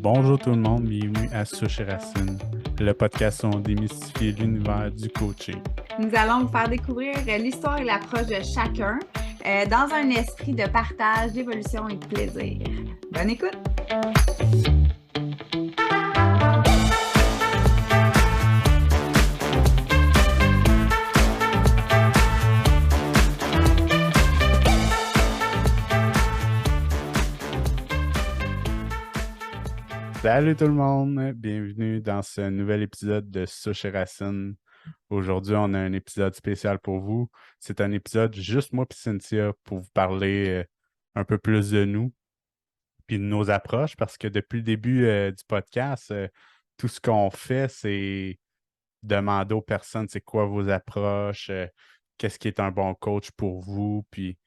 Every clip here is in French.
Bonjour tout le monde, bienvenue à Souche et Racine, le podcast où on démystifie l'univers du coaching. Nous allons vous faire découvrir l'histoire et l'approche de chacun dans un esprit de partage, d'évolution et de plaisir. Bonne écoute! Salut tout le monde, bienvenue dans ce nouvel épisode de Souche et Racine. Aujourd'hui, on a un épisode spécial pour vous. C'est un épisode juste moi et Cynthia pour vous parler un peu plus de nous puis de nos approches parce que depuis le début du podcast, tout ce qu'on fait, c'est demander aux personnes c'est quoi vos approches, qu'est-ce qui est un bon coach pour vous, puis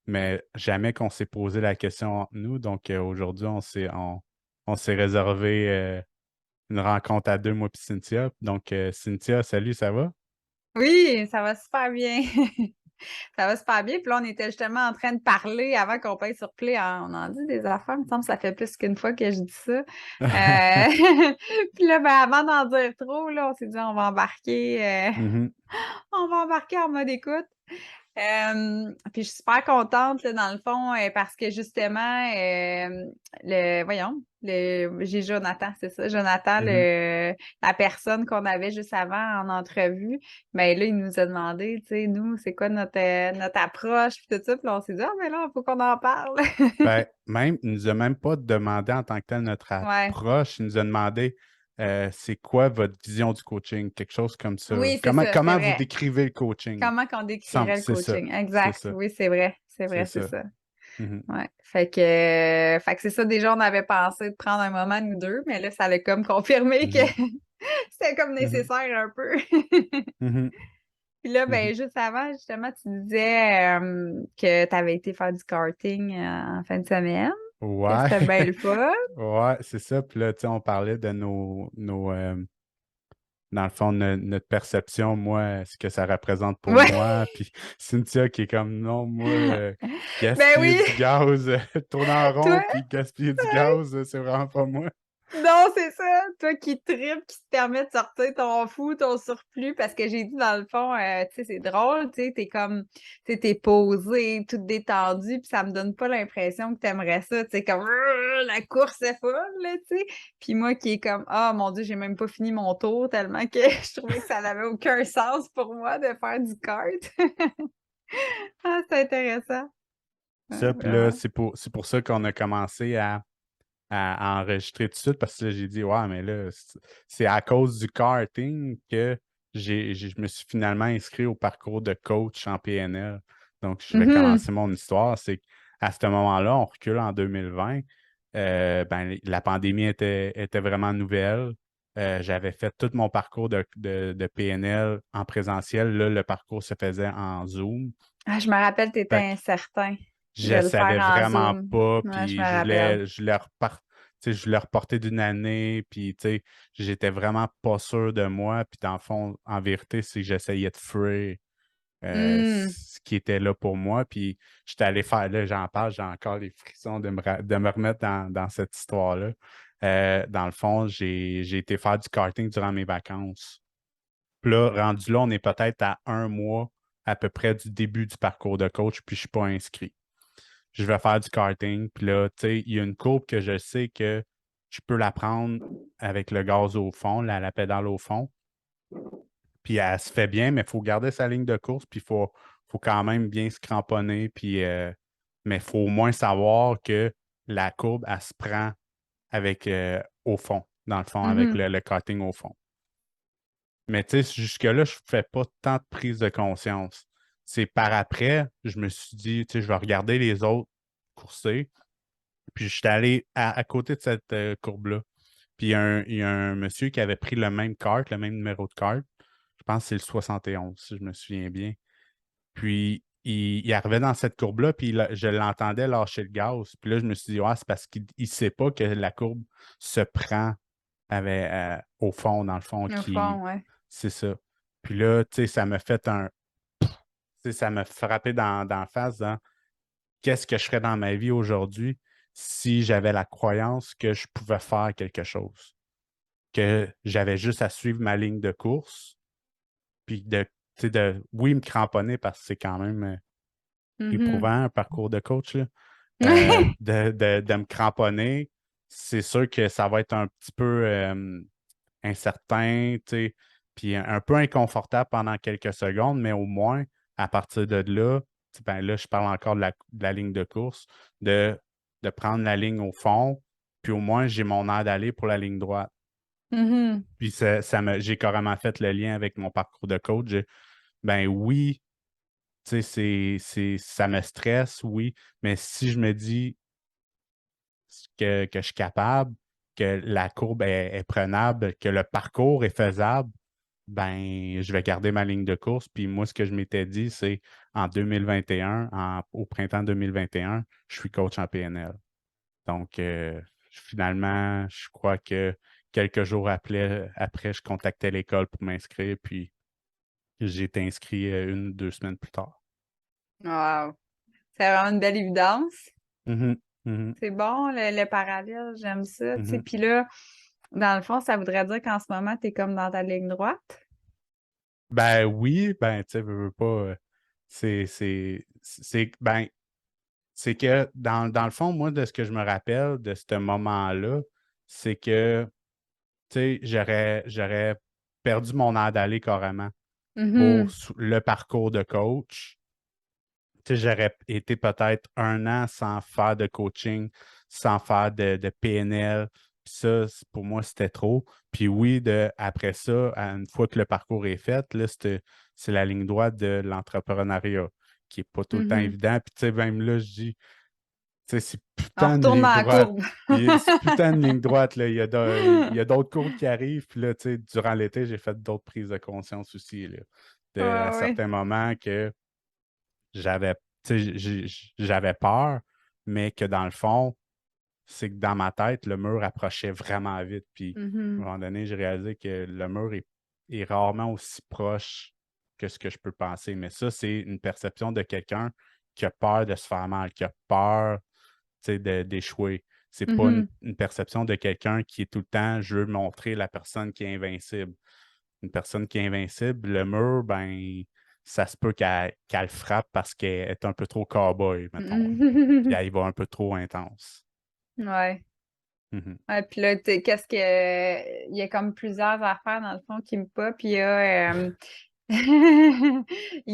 mais jamais qu'on s'est posé la question entre nous. Donc aujourd'hui, on s'est réservé une rencontre à deux, moi et Cynthia. Donc Cynthia, salut, ça va? Oui, ça va super bien. Ça va super bien. Puis là, on était justement en train de parler avant qu'on paye sur Play. On en dit des affaires, il me semble que ça fait plus qu'une fois que je dis ça. Puis là, avant d'en dire trop, là, on s'est dit Mhm. on va embarquer en mode écoute. Puis je suis super contente, là, dans le fond, parce que justement, j'ai Jonathan, c'est ça, Jonathan, Mhm. la personne qu'on avait juste avant en entrevue, mais là, il nous a demandé, tu sais, nous, c'est quoi notre approche, puis tout ça, puis là, on s'est dit, ah, mais là, il faut qu'on en parle. Ben, même, il nous a même pas demandé en tant que tel notre Ouais. approche, il nous a demandé c'est quoi votre vision du coaching, quelque chose comme ça. Oui, c'est ça, c'est Comment vous vrai. décrivez le coaching? Comment qu'on décrirait le C'est ça, coaching? c'est Exact. ça, Oui, c'est vrai. C'est c'est vrai, c'est ça. ça. Mhm. Ouais. Fait que c'est ça, déjà, on avait pensé de prendre un moment, nous deux, mais là, ça a comme confirmé que Mhm. c'était comme Mhm. nécessaire un peu. Mhm. Puis là, Mhm. ben, juste avant, justement, tu disais que tu avais été faire du karting en fin de semaine, que Ouais, c'était bien le fun. ouais, c'est ça. Puis là, tu sais, on parlait de dans le fond, notre perception, moi, ce que ça représente pour Ouais. moi. Puis Cynthia qui est comme, non, moi, Ben gaspiller oui, du gaz, tourner en toi. rond, puis gaspiller du gaz, c'est vraiment pas moi. Non, c'est ça. Toi qui tripes, qui te permet de sortir ton fou, ton surplus, parce que j'ai dit dans le fond, tu sais, c'est drôle, tu sais, tu sais, t'es posé, toute détendue, puis ça me donne pas l'impression que t'aimerais ça, tu sais, comme la course est folle, là, tu sais. Puis moi qui est comme, ah mon Dieu, j'ai même pas fini mon tour tellement que je trouvais que ça n'avait aucun sens pour moi de faire du kart. Ah, c'est intéressant. Ouais, Ça, puis là, vraiment. c'est pour ça qu'on a commencé à enregistrer tout de suite, parce que là, j'ai dit, ouais, mais là, c'est à cause du karting que je me suis finalement inscrit au parcours de coach en PNL. Donc, je vais Mhm. commencer mon histoire. C'est qu'à ce moment-là, on recule en 2020. Ben, la pandémie était vraiment nouvelle. J'avais fait tout mon parcours de PNL en présentiel. Là, le parcours se faisait en Zoom. Ah, je me rappelle, t'étais Fait que incertain je de ne le faire savais en vraiment Zoom. pas, Ouais, je puis me rappelle. je voulais reporter d'une année, puis tu sais, j'étais vraiment pas sûr de moi, puis dans le fond, en vérité, c'est que j'essayais de fuir Hmm. ce qui était là pour moi, puis j'étais allé faire, là, j'en parle, j'ai encore les frissons de me remettre dans cette histoire-là. Dans le fond, j'ai été faire du karting durant mes vacances. Puis là, rendu là, on est peut-être à un mois à peu près du début du parcours de coach, puis je ne suis pas inscrit. Je vais faire du karting. Puis là, tu sais, il y a une courbe que je sais que je peux la prendre avec le gaz au fond, la pédale au fond. Puis elle se fait bien, mais il faut garder sa ligne de course, puis faut quand même bien se cramponner. Puis, mais il faut au moins savoir que la courbe, elle se prend avec au fond, dans le fond, avec Mhm. le karting au fond. Mais tu sais, jusque-là, je ne fais pas tant de prise de conscience. C'est par après, je me suis dit, tu sais, je vais regarder les autres courser. Puis je suis allé à côté de cette courbe-là. Puis il y a un monsieur qui avait pris le même cart, le même numéro de cart. Je pense que c'est le 71, si je me souviens bien. Puis il arrivait dans cette courbe-là, puis je l'entendais lâcher le gaz. Puis là, je me suis dit, ouais, c'est parce qu'il ne sait pas que la courbe se prend au fond, dans le fond, Au qui. fond, ouais. C'est ça. Puis là, tu sais, ça m'a fait un. Tu sais, ça m'a frappé dans la face, dans qu'est-ce que je ferais dans ma vie aujourd'hui si j'avais la croyance que je pouvais faire quelque chose, que j'avais juste à suivre ma ligne de course, puis oui, me cramponner parce que c'est quand même Mhm. éprouvant un parcours de coach, là. De me cramponner, c'est sûr que ça va être un petit peu incertain, tu sais, puis un peu inconfortable pendant quelques secondes, mais au moins, à partir de là, ben là, je parle encore de la ligne de course, de, de prendre la ligne au fond, puis au moins, j'ai mon air d'aller pour la ligne droite. Mhm. Puis j'ai carrément fait le lien avec mon parcours de coach. Ben oui, tu sais, ça me stresse, oui, mais si je me dis que je suis capable, que la courbe est prenable, que le parcours est faisable, ben, je vais garder ma ligne de course. Puis moi, ce que je m'étais dit, c'est en 2021, au printemps 2021, je suis coach en PNL. Donc, finalement, je crois que quelques jours après je contactais l'école pour m'inscrire, puis j'ai été inscrit 1 ou 2 semaines plus tard. Wow. C'est vraiment une belle évidence. Mhm, mhm, C'est bon, le parallèle, j'aime ça. Tu sais. mhm. Puis là, dans le fond, ça voudrait dire qu'en ce moment, tu es comme dans ta ligne droite. Ben oui, ben tu sais, veux pas, ben, c'est que dans le fond, moi, de ce que je me rappelle de ce moment-là, c'est que, tu sais, j'aurais perdu mon air d'aller carrément pour Mhm. le parcours de coach. Tu sais, j'aurais été peut-être 1 an sans faire de coaching, sans faire de PNL. Puis ça, pour moi, c'était trop. Puis oui, après ça, une fois que le parcours est fait, là, c'est la ligne droite de l'entrepreneuriat, qui n'est pas tout le temps Mhm. évident. Puis tu sais, même là, je dis, tu sais, c'est On putain de retourne ligne dans la droite. courbe. C'est putain de ligne droite, là. Il y a d'autres cours qui arrivent. Puis là, tu sais, durant l'été, j'ai fait d'autres prises de conscience aussi, là. À Ouais, ouais. certains moments que j'avais, tu sais, j'avais peur, mais que dans le fond, c'est que dans ma tête, le mur approchait vraiment vite. Puis, à un Mhm. moment donné, j'ai réalisé que le mur est rarement aussi proche que ce que je peux penser. Mais ça, c'est une perception de quelqu'un qui a peur de se faire mal, qui a peur, tu sais, d'échouer. C'est pas Mhm. une perception de quelqu'un qui est tout le temps, je veux montrer la personne qui est invincible. Une personne qui est invincible, le mur, ben, ça se peut qu'elle frappe parce qu'elle est un peu trop cow-boy, mettons, là. Puis Mhm. elle y va un peu trop intense. Ouais. Mhm, Ouais, puis là, qu'est-ce que. Il y a comme plusieurs affaires, dans le fond, qui me pop. Puis il y a. Il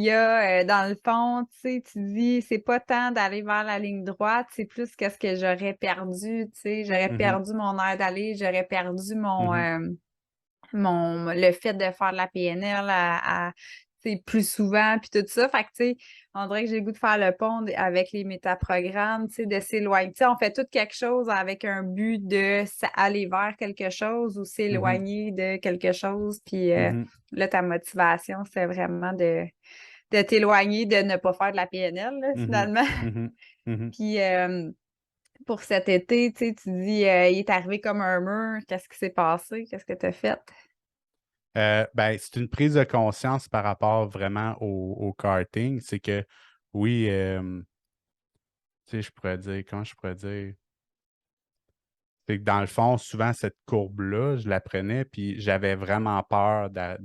y a, dans le fond, tu sais, tu dis, c'est pas tant d'aller vers la ligne droite, c'est plus qu'est-ce que j'aurais perdu, tu sais. J'aurais mhm, perdu mon air d'aller, j'aurais perdu mhm, le fait de faire de la PNL tu sais, plus souvent, puis tout ça. Fait que, tu sais, on dirait que j'ai le goût de faire le pont avec les métaprogrammes, tu sais, de s'éloigner. Tu sais, on fait tout quelque chose avec un but de aller vers quelque chose ou mhm, s'éloigner de quelque chose. Puis mhm, là, ta motivation, c'est vraiment de t'éloigner, de ne pas faire de la PNL, là, mhm, finalement. mhm, mhm. Puis pour cet été, tu sais, tu dis, il est arrivé comme un mur. Qu'est-ce qui s'est passé? Qu'est-ce que tu as fait? Ben, c'est une prise de conscience par rapport vraiment au karting. C'est que oui, tu sais, je pourrais dire, comment je pourrais dire? C'est que dans le fond, souvent, cette courbe-là, je la prenais, puis j'avais vraiment peur d'ar-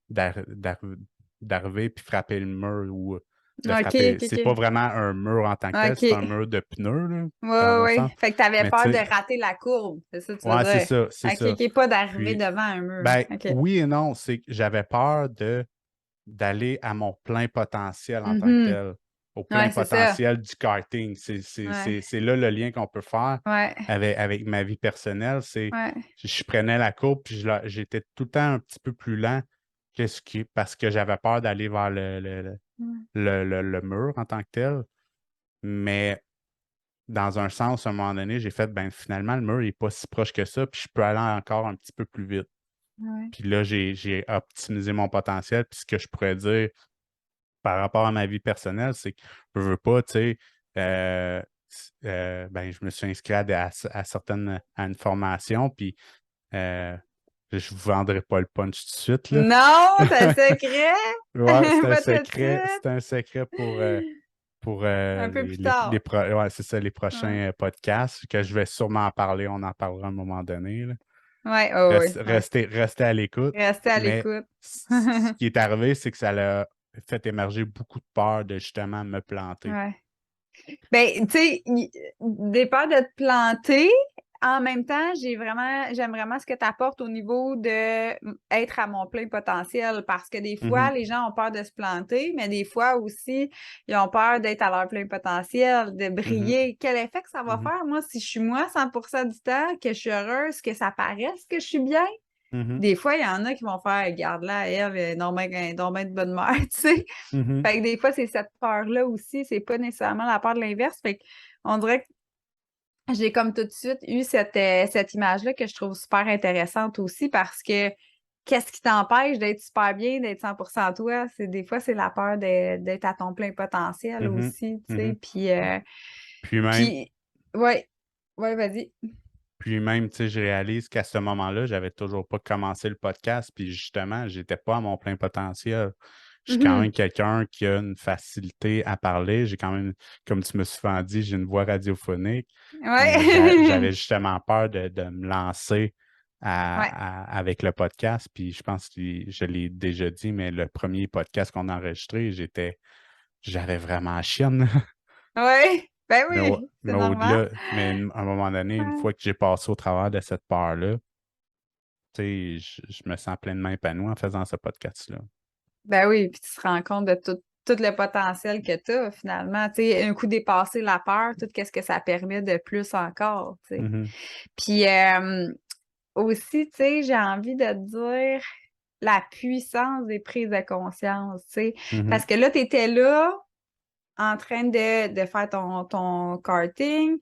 d'ar- d'arriver puis frapper le mur ou de OK, frapper. OK, C'est pas OK. vraiment un mur en tant que tel, c'est un OK. mur de pneus, là, Ouais, dans ouais, un ouais. sens. Fait que t'avais Mais tu peur de sais, rater la courbe, c'est ça que tu veux ouais, c'est dire. ça, c'est OK, ça. OK, pas d'arriver Puis, devant un mur. ben, OK. oui et non, c'est que j'avais peur d'aller à mon plein potentiel en tant que Mhm. tel, au plein Ouais, c'est ça. potentiel du karting. Ouais. C'est là le lien qu'on peut faire Ouais. avec ma vie personnelle. C'est Ouais. je prenais la courbe puis j'étais tout le temps un petit peu plus lent parce que j'avais peur d'aller vers le mur en tant que tel. Mais dans un sens, à un moment donné, j'ai fait ben finalement, le mur n'est pas si proche que ça, puis je peux aller encore un petit peu plus vite. Ouais. Puis là, j'ai optimisé mon potentiel. Puis ce que je pourrais dire par rapport à ma vie personnelle, c'est que je veux pas, tu sais, ben, je me suis inscrit à certaines, à une formation, puis euh, je vous vendrai pas le punch tout de suite, là. Non, c'est un secret! Ouais, Pas tout de c'est un secret suite! pour Un peu plus tard. ouais, c'est ça, les Ouais. prochains podcasts, que je vais sûrement en parler, on en parlera à un moment donné, là. Ouais, oh, oui, ouais. Restez à l'écoute. Restez à Mais l'écoute. ce qui est arrivé, c'est que ça a fait émerger beaucoup de peur de justement me planter. Ouais. Ben, tu sais, des peurs de te planter. En même temps, j'aime vraiment ce que tu apportes au niveau de être à mon plein potentiel parce que des fois, Mhm, les gens ont peur de se planter, mais des fois aussi, ils ont peur d'être à leur plein potentiel, de mhm, briller. Quel effet que ça va mhm, faire, moi, si je suis moi 100% du temps, que je suis heureuse, que ça paraisse que je suis bien? mhm, Des fois, il y en a qui vont faire, regarde là, elle est non ben, donc ben de bonne mère, tu sais. mhm, Fait que des fois, c'est cette peur-là aussi, c'est pas nécessairement la peur de l'inverse. Fait qu'on dirait que j'ai comme tout de suite eu cette image-là que je trouve super intéressante aussi parce que qu'est-ce qui t'empêche d'être super bien, d'être 100% toi? Des fois, c'est la peur d'être à ton plein potentiel mhm, aussi, tu sais. mhm. Puis même, Puis, ouais, ouais, vas-y. Puis même, tu sais, je réalise qu'à ce moment-là, j'avais toujours pas commencé le podcast, puis justement, j'étais pas à mon plein potentiel. Je suis quand même Mhm. quelqu'un qui a une facilité à parler. J'ai quand même, comme tu me souvent dit, j'ai une voix radiophonique, mais Ouais. j'avais justement peur de me lancer Ouais. avec le podcast. Puis je pense que je l'ai déjà dit, mais le premier podcast qu'on a enregistré, j'avais vraiment la chienne. Ouais. Ben oui, c'est Mais normal. au-delà, mais à un moment donné, une Ouais. fois que j'ai passé au travers de cette peur-là, tu sais, je me sens pleinement épanoui en faisant ce podcast-là. Ben oui, puis tu te rends compte de tout le potentiel que tu as finalement. Tu sais, un coup dépassé la peur, tout qu'est-ce que ça permet de plus encore, tu sais. Mhm, Puis aussi, tu sais, j'ai envie de te dire la puissance des prises de conscience, tu sais. mhm, Parce que là, tu étais là en train de faire ton karting.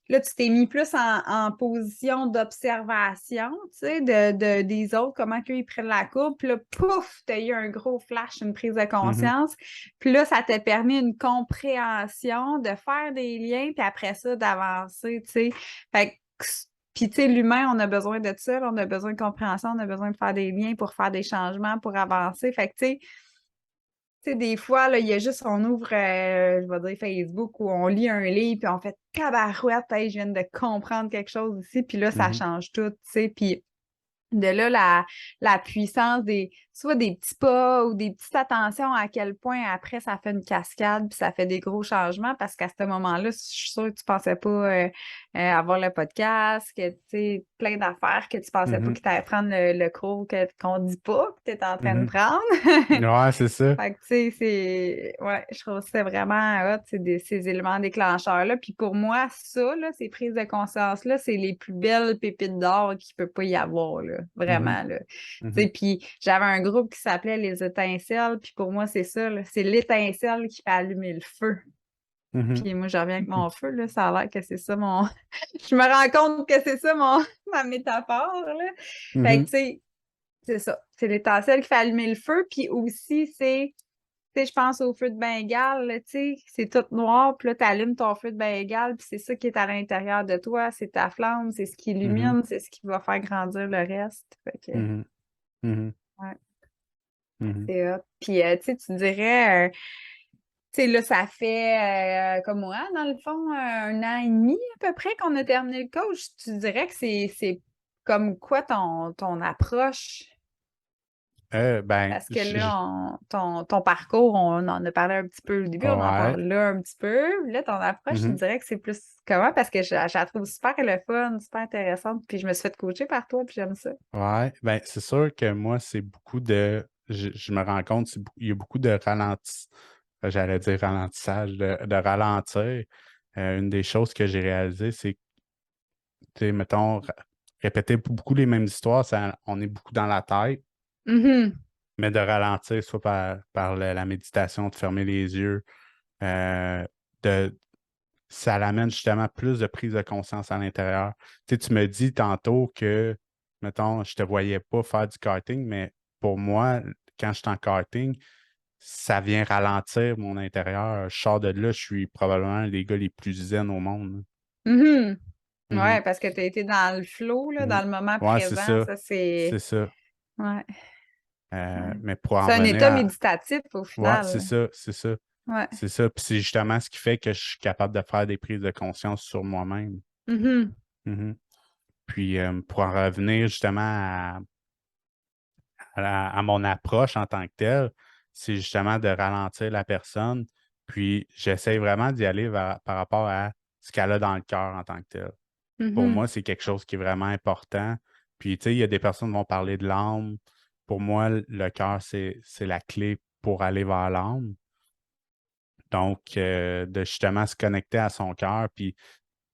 Là, tu t'es mis plus en position d'observation, tu sais, des autres, comment qu'eux, ils prennent la courbe. Puis là, pouf, tu as eu un gros flash, une prise de mhm, conscience. Puis là, ça t'a permis une compréhension, de faire des liens, puis après ça, d'avancer, tu sais. Fait que, puis, tu sais, l'humain, on a besoin de ça, on a besoin de compréhension, on a besoin de faire des liens pour faire des changements, pour avancer. Fait que, tu sais, des fois, là, il y a juste, on ouvre, je vais dire Facebook, ou on lit un livre, puis on fait tabarouette, hey, je viens de comprendre quelque chose ici, puis là, ça mhm, change tout, tu sais. Puis de là, la puissance soit des petits pas ou des petites attentions à quel point après ça fait une cascade puis ça fait des gros changements parce qu'à ce moment-là, je suis sûre que tu pensais pas avoir le podcast, que tu sais, plein d'affaires que tu pensais pas mhm, que tu allais prendre le cours qu'on dit pas que tu es en train de mhm. prendre. Ouais, c'est ça. Fait que, tu sais, ouais, je trouve que c'est vraiment hot, ces éléments déclencheurs-là. Puis pour moi, ça, là, ces prises de conscience-là, c'est les plus belles pépites d'or qu'il peut pas y avoir, là. Mhm, Vraiment, là. Tu sais, mhm, puis j'avais un groupe qui s'appelait Les Étincelles, puis pour moi, c'est ça, là. C'est l'étincelle qui fait allumer le feu. mhm, Puis moi, je reviens avec mon feu, là. Ça a l'air que c'est ça mon. Je me rends compte que c'est ça ma métaphore, là. Fait que, mhm, tu sais, c'est ça. C'est l'étincelle qui fait allumer le feu, puis aussi, tu sais, je pense au feu de Bengale, là, tu sais, c'est tout noir, puis là, tu allumes ton feu de Bengale, puis c'est ça qui est à l'intérieur de toi, c'est ta flamme, c'est ce qui mhm, illumine, c'est ce qui va faire grandir le reste. Fait que, mhm, mhm, ouais, mhm. c'est hot. Puis, tu sais, tu dirais, tu sais, là, ça fait, comme moi, dans le fond, 1 an et demi à peu près qu'on a terminé le coach. Tu dirais que c'est comme quoi ton approche? Ben, Parce que là, ton parcours, on en a parlé un petit peu au début, on en ouais. parle là un petit peu. Là, ton approche, je Mhm, dirais que c'est plus comment? Parce que je la trouve super le fun, super intéressante. Puis je me suis fait coacher par toi, puis j'aime ça. ouais. Ben, c'est sûr que moi, c'est beaucoup de. Je me rends compte, il y a beaucoup de j'allais dire ralentissage, de ralentir. Une des choses que j'ai réalisées, c'est que, tu sais, mettons, répéter beaucoup les mêmes histoires, on est beaucoup dans la tête, Mhm. mais de ralentir, soit par la méditation, de fermer les yeux, euh, de, ça l'amène justement plus de prise de conscience à l'intérieur. Tu sais, tu me dis tantôt que, mettons, je te voyais pas faire du karting, mais pour moi, quand je suis en karting, ça vient ralentir mon intérieur. Je sors de là, je suis probablement un des gars les plus zen au monde. Mhm. Mhm, Ouais, parce que tu as été dans le flow, là, mhm. dans le moment Ouais, c'est présent. ça. Ça, C'est c'est. ça. Ouais, ouais. Mais pour en C'est un revenir état à. méditatif au Ouais, c'est final. ça, c'est ça. Ouais. C'est ça. Puis c'est justement ce qui fait que je suis capable de faire des prises de conscience sur moi-même. Mhm. Mhm. Puis pour en revenir justement à mon approche en tant que telle, c'est justement de ralentir la personne. Puis j'essaie vraiment d'y aller par rapport à ce qu'elle a dans le cœur en tant que telle. Pour Mhm. moi, c'est quelque chose qui est vraiment important. Puis, tu sais, il y a des personnes qui vont parler de l'âme. Pour moi, le cœur, c'est la clé pour aller vers l'âme. Donc, de justement se connecter à son cœur, puis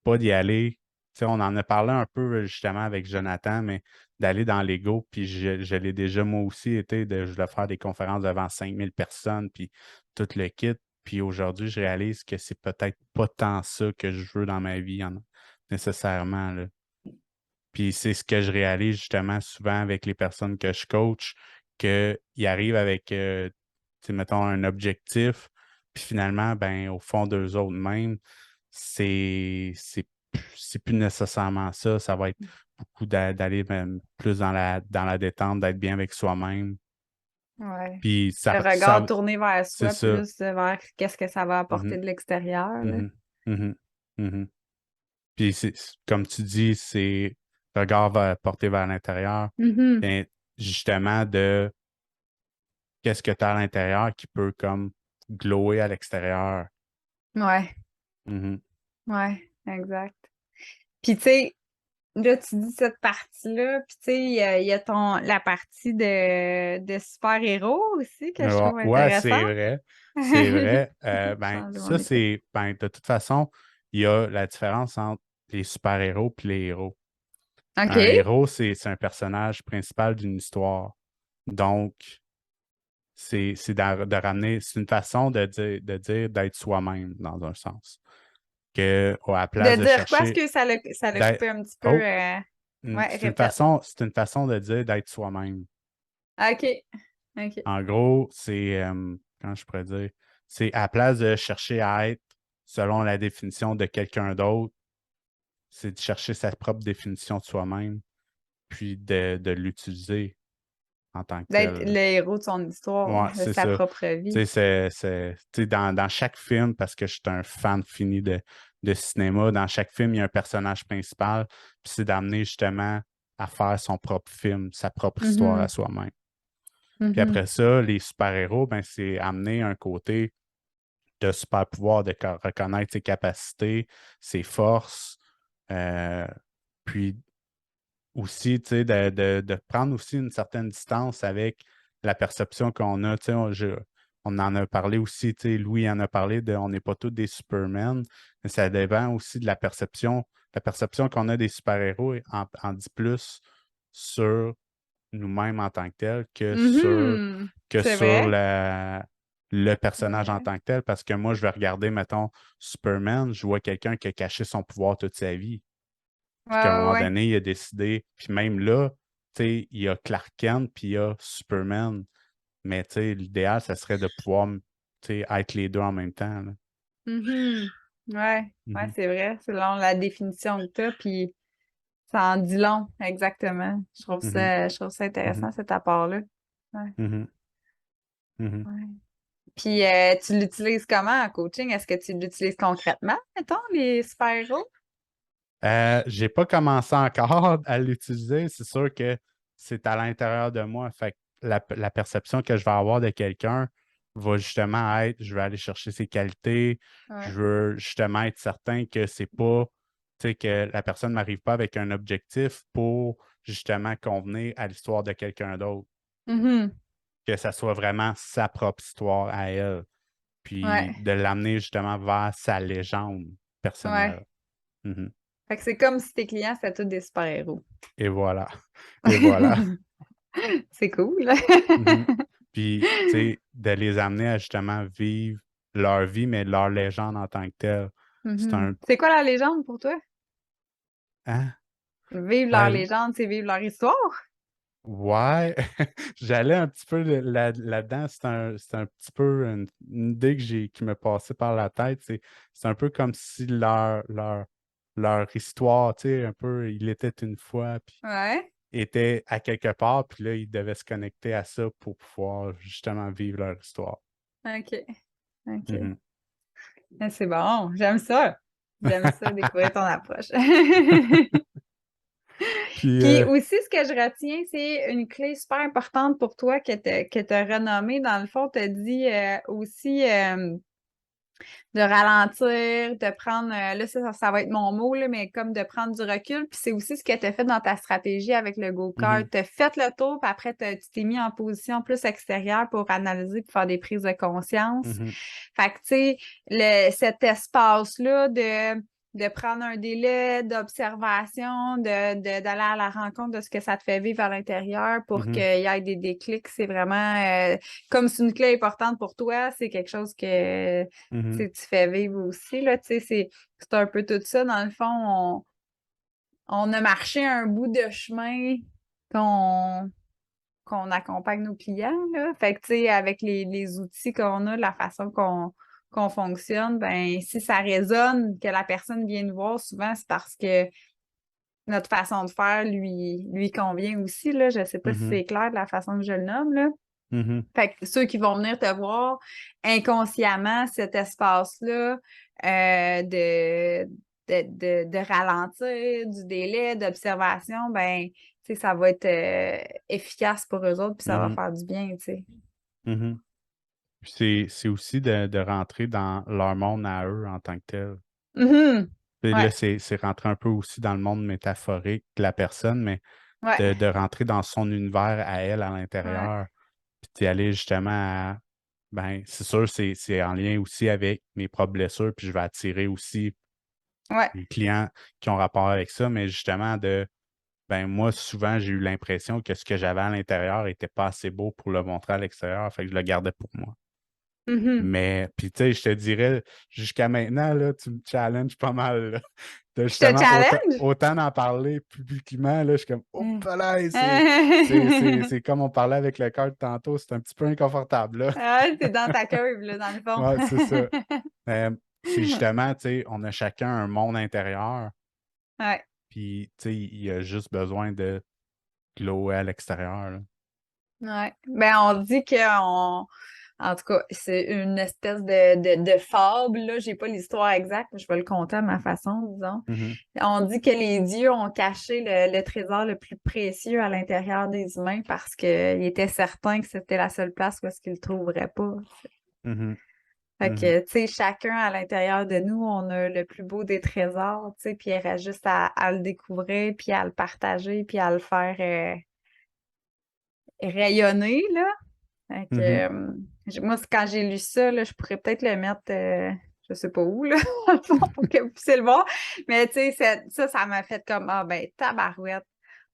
pas d'y aller. Tu sais, on en a parlé un peu justement avec Jonathan, mais d'aller dans l'ego, puis je l'ai déjà moi aussi été, je voulais faire des conférences devant 5000 personnes, puis tout le kit. Puis aujourd'hui, je réalise que c'est peut-être pas tant ça que je veux dans ma vie, nécessairement, là. Puis c'est ce que je réalise justement souvent avec les personnes que je coach, qu'ils arrivent avec, tu sais, mettons, un objectif, puis finalement, ben, au fond d'eux autres mêmes, c'est plus nécessairement ça. Ça va être beaucoup d'aller même plus dans la détente, d'être bien avec soi-même. Ouais. Puis Le regard tourné vers c'est soi, ça. plus vers qu'est-ce que ça va apporter Mhm, de l'extérieur, là. mhm, mhm, mhm. Puis comme tu dis, c'est regard porté vers l'intérieur. Mhm. Ben, justement, de qu'est-ce que tu as à l'intérieur qui peut comme glower à l'extérieur. Ouais, Mhm. ouais, exact. Puis, tu sais, là, tu dis cette partie-là, puis tu sais, il y a la partie de super-héros aussi que je Ouais, trouve ouais, intéressante. c'est vrai. C'est vrai. Ben, Changement ça, d'époque. de toute façon, il y a la différence entre les super-héros et les héros. OK. Un héros, c'est un personnage principal d'une histoire. Donc, c'est de ramener, c'est une façon de dire d'être soi-même dans un sens. Que, à la De place de dire quoi? Est-ce chercher que ça l'a d'être. coupé un petit peu? Oh, Ouais, répète. c'est une façon de dire d'être soi-même. OK. OK. En gros, comment je pourrais dire, c'est à la place de chercher à être selon la définition de quelqu'un d'autre, c'est de chercher sa propre définition de soi-même, puis de l'utiliser en tant que D'être tel. le héros de son histoire, Ouais, de c'est sa ça. propre Tu vie. sais, tu sais, dans chaque film, parce que je suis un fan fini de cinéma, dans chaque film, il y a un personnage principal, puis c'est d'amener justement à faire son propre film, sa propre histoire à Mhm. soi-même. Puis Mhm. après ça, les super-héros, ben, c'est amener un côté de super pouvoir, de reconnaître ses capacités, ses forces, euh, puis aussi, tu sais, de prendre aussi une certaine distance avec la perception qu'on a. Tu sais, on en a parlé aussi, tu sais, Louis en a parlé de on n'est pas tous des Superman, mais ça dépend aussi de la perception. La perception qu'on a des super-héros en dit plus sur nous-mêmes en tant que tels Mhm. que C'est sur vrai? le C'est personnage en vrai. tant que tel. Parce que moi, je vais regarder, mettons, Superman, je vois quelqu'un qui a caché son pouvoir toute sa vie. Ouais, Puis qu'à un ouais, moment ouais. donné, il a décidé, puis même là, tu sais, il y a Clark Kent, puis il y a Superman. Mais tu sais, l'idéal, ça serait de pouvoir, tu sais, être les deux en même temps, là. Mhm. Ouais, ouais, Mhm, c'est vrai. Selon la définition que tu as, puis ça en dit long, exactement. mhm, Je trouve ça mhm, intéressant, cet apport-là. Ouais, mhm, mhm. ouais. Puis tu l'utilises comment en coaching? Est-ce que tu l'utilises concrètement, mettons, les super-héros? J'ai pas commencé encore à l'utiliser. C'est sûr que c'est à l'intérieur de moi. Fait que la perception que je vais avoir de quelqu'un va justement être, je vais aller chercher ses qualités. Je Ouais. veux justement être certain que c'est pas, tu sais, que la personne n'arrive pas avec un objectif pour justement convenir à l'histoire de quelqu'un d'autre. Mhm. Que ça soit vraiment sa propre histoire à elle. Puis Ouais, de l'amener justement vers sa légende personnelle. ouais. Mhm. Fait que c'est comme si tes clients, c'était tous des super-héros. Et voilà. Et voilà. C'est cool. Mhm. Puis, tu sais, de les amener à justement vivre leur vie, mais leur légende en tant que telle. C'est Mhm. un. C'est quoi la légende pour toi? Hein? Vivre leur La- légende, c'est vivre leur histoire? Ouais, j'allais un petit peu là-dedans. C'est un petit peu une idée qui me passait par la tête. C'est un peu comme si leur histoire, tu sais, un peu, il était une fois, puis Ouais. était à quelque part, puis là, ils devaient se connecter à ça pour pouvoir justement vivre leur histoire. OK. OK. Mhm. Ah, c'est bon, j'aime ça. J'aime ça, découvrir ton approche. Puis, Puis aussi, ce que je retiens, c'est une clé super importante pour toi que tu as renommée. Dans le fond, tu as dit aussi de ralentir, de prendre, là, ça va être mon mot, là, mais comme de prendre du recul. Puis c'est aussi ce que tu as fait dans ta stratégie avec le go-kart. mhm, Tu as fait le tour, puis après, tu t'es mis en position plus extérieure pour analyser, pour faire des prises de conscience. mhm, Fait que, tu sais, cet espace-là de prendre un délai d'observation, d'aller à la rencontre de ce que ça te fait vivre à l'intérieur pour qu'il mhm, y ait des déclics, c'est vraiment, comme c'est une clé importante pour toi, c'est quelque chose que mhm, tu fais vivre aussi, là, tu sais, c'est un peu tout ça. Dans le fond, on a marché un bout de chemin qu'on qu'on accompagne nos clients, là. Fait que, tu sais, avec les outils qu'on a, la façon qu'on fonctionne, ben si ça résonne, que la personne vient nous voir, souvent, c'est parce que notre façon de faire lui convient aussi, là. Je sais pas si mhm, c'est clair de la façon que je le nomme, là. mhm, Fait que ceux qui vont venir te voir inconsciemment, cet espace-là de, de ralentir, du délai, d'observation, ben, tu sais, ça va être efficace pour eux autres, puis ça va mhm, faire du bien, tu sais. mhm. Puis c'est aussi de rentrer dans leur monde à eux en tant que tel. Mhm. Puis là, Ouais, c'est rentrer un peu aussi dans le monde métaphorique de la personne, mais ouais, de rentrer dans son univers à elle, à ouais, l'intérieur, puis d'y aller justement à, ben, c'est sûr, c'est en lien aussi avec mes propres blessures, puis je vais attirer aussi ouais. les clients qui ont rapport avec ça, mais justement ben, moi, souvent, j'ai eu l'impression que ce que j'avais à l'intérieur était pas assez beau pour le montrer à l'extérieur, fait que je le gardais pour moi. Mhm. Mais, puis tu sais, je te dirais, jusqu'à maintenant, là, tu me challenges pas mal, là. De Je te justement challenge? autant d'en parler publiquement, là, je suis comme, oh, Mm. là, c'est comme on parlait avec le cœur tantôt, c'est un petit peu inconfortable, là. Ah, c'est dans ta curve, là, dans le fond. Ouais, c'est ça. C'est justement, tu sais, on a chacun un monde intérieur, Ouais, puis, tu sais, il y a juste besoin de glower à l'extérieur, là. ouais. Ben, on dit qu'on En tout cas, c'est une espèce de fable, là. J'ai pas l'histoire exacte, mais je vais le conter à ma façon, disons. Mhm, On dit que les dieux ont caché le trésor le plus précieux à l'intérieur des humains parce qu'ils étaient certains que c'était la seule place où est-ce qu'ils le trouveraient pas. mhm, Fait mhm, que, tu sais, chacun à l'intérieur de nous, on a le plus beau des trésors, tu sais, puis il reste juste à le découvrir, puis à le partager, puis à le faire rayonner, là. Fait que, mhm, moi, quand j'ai lu ça, là, je pourrais peut-être le mettre, je sais pas où, là, pour que vous puissiez le voir. Mais tu sais, ça m'a fait comme, ah ben, tabarouette.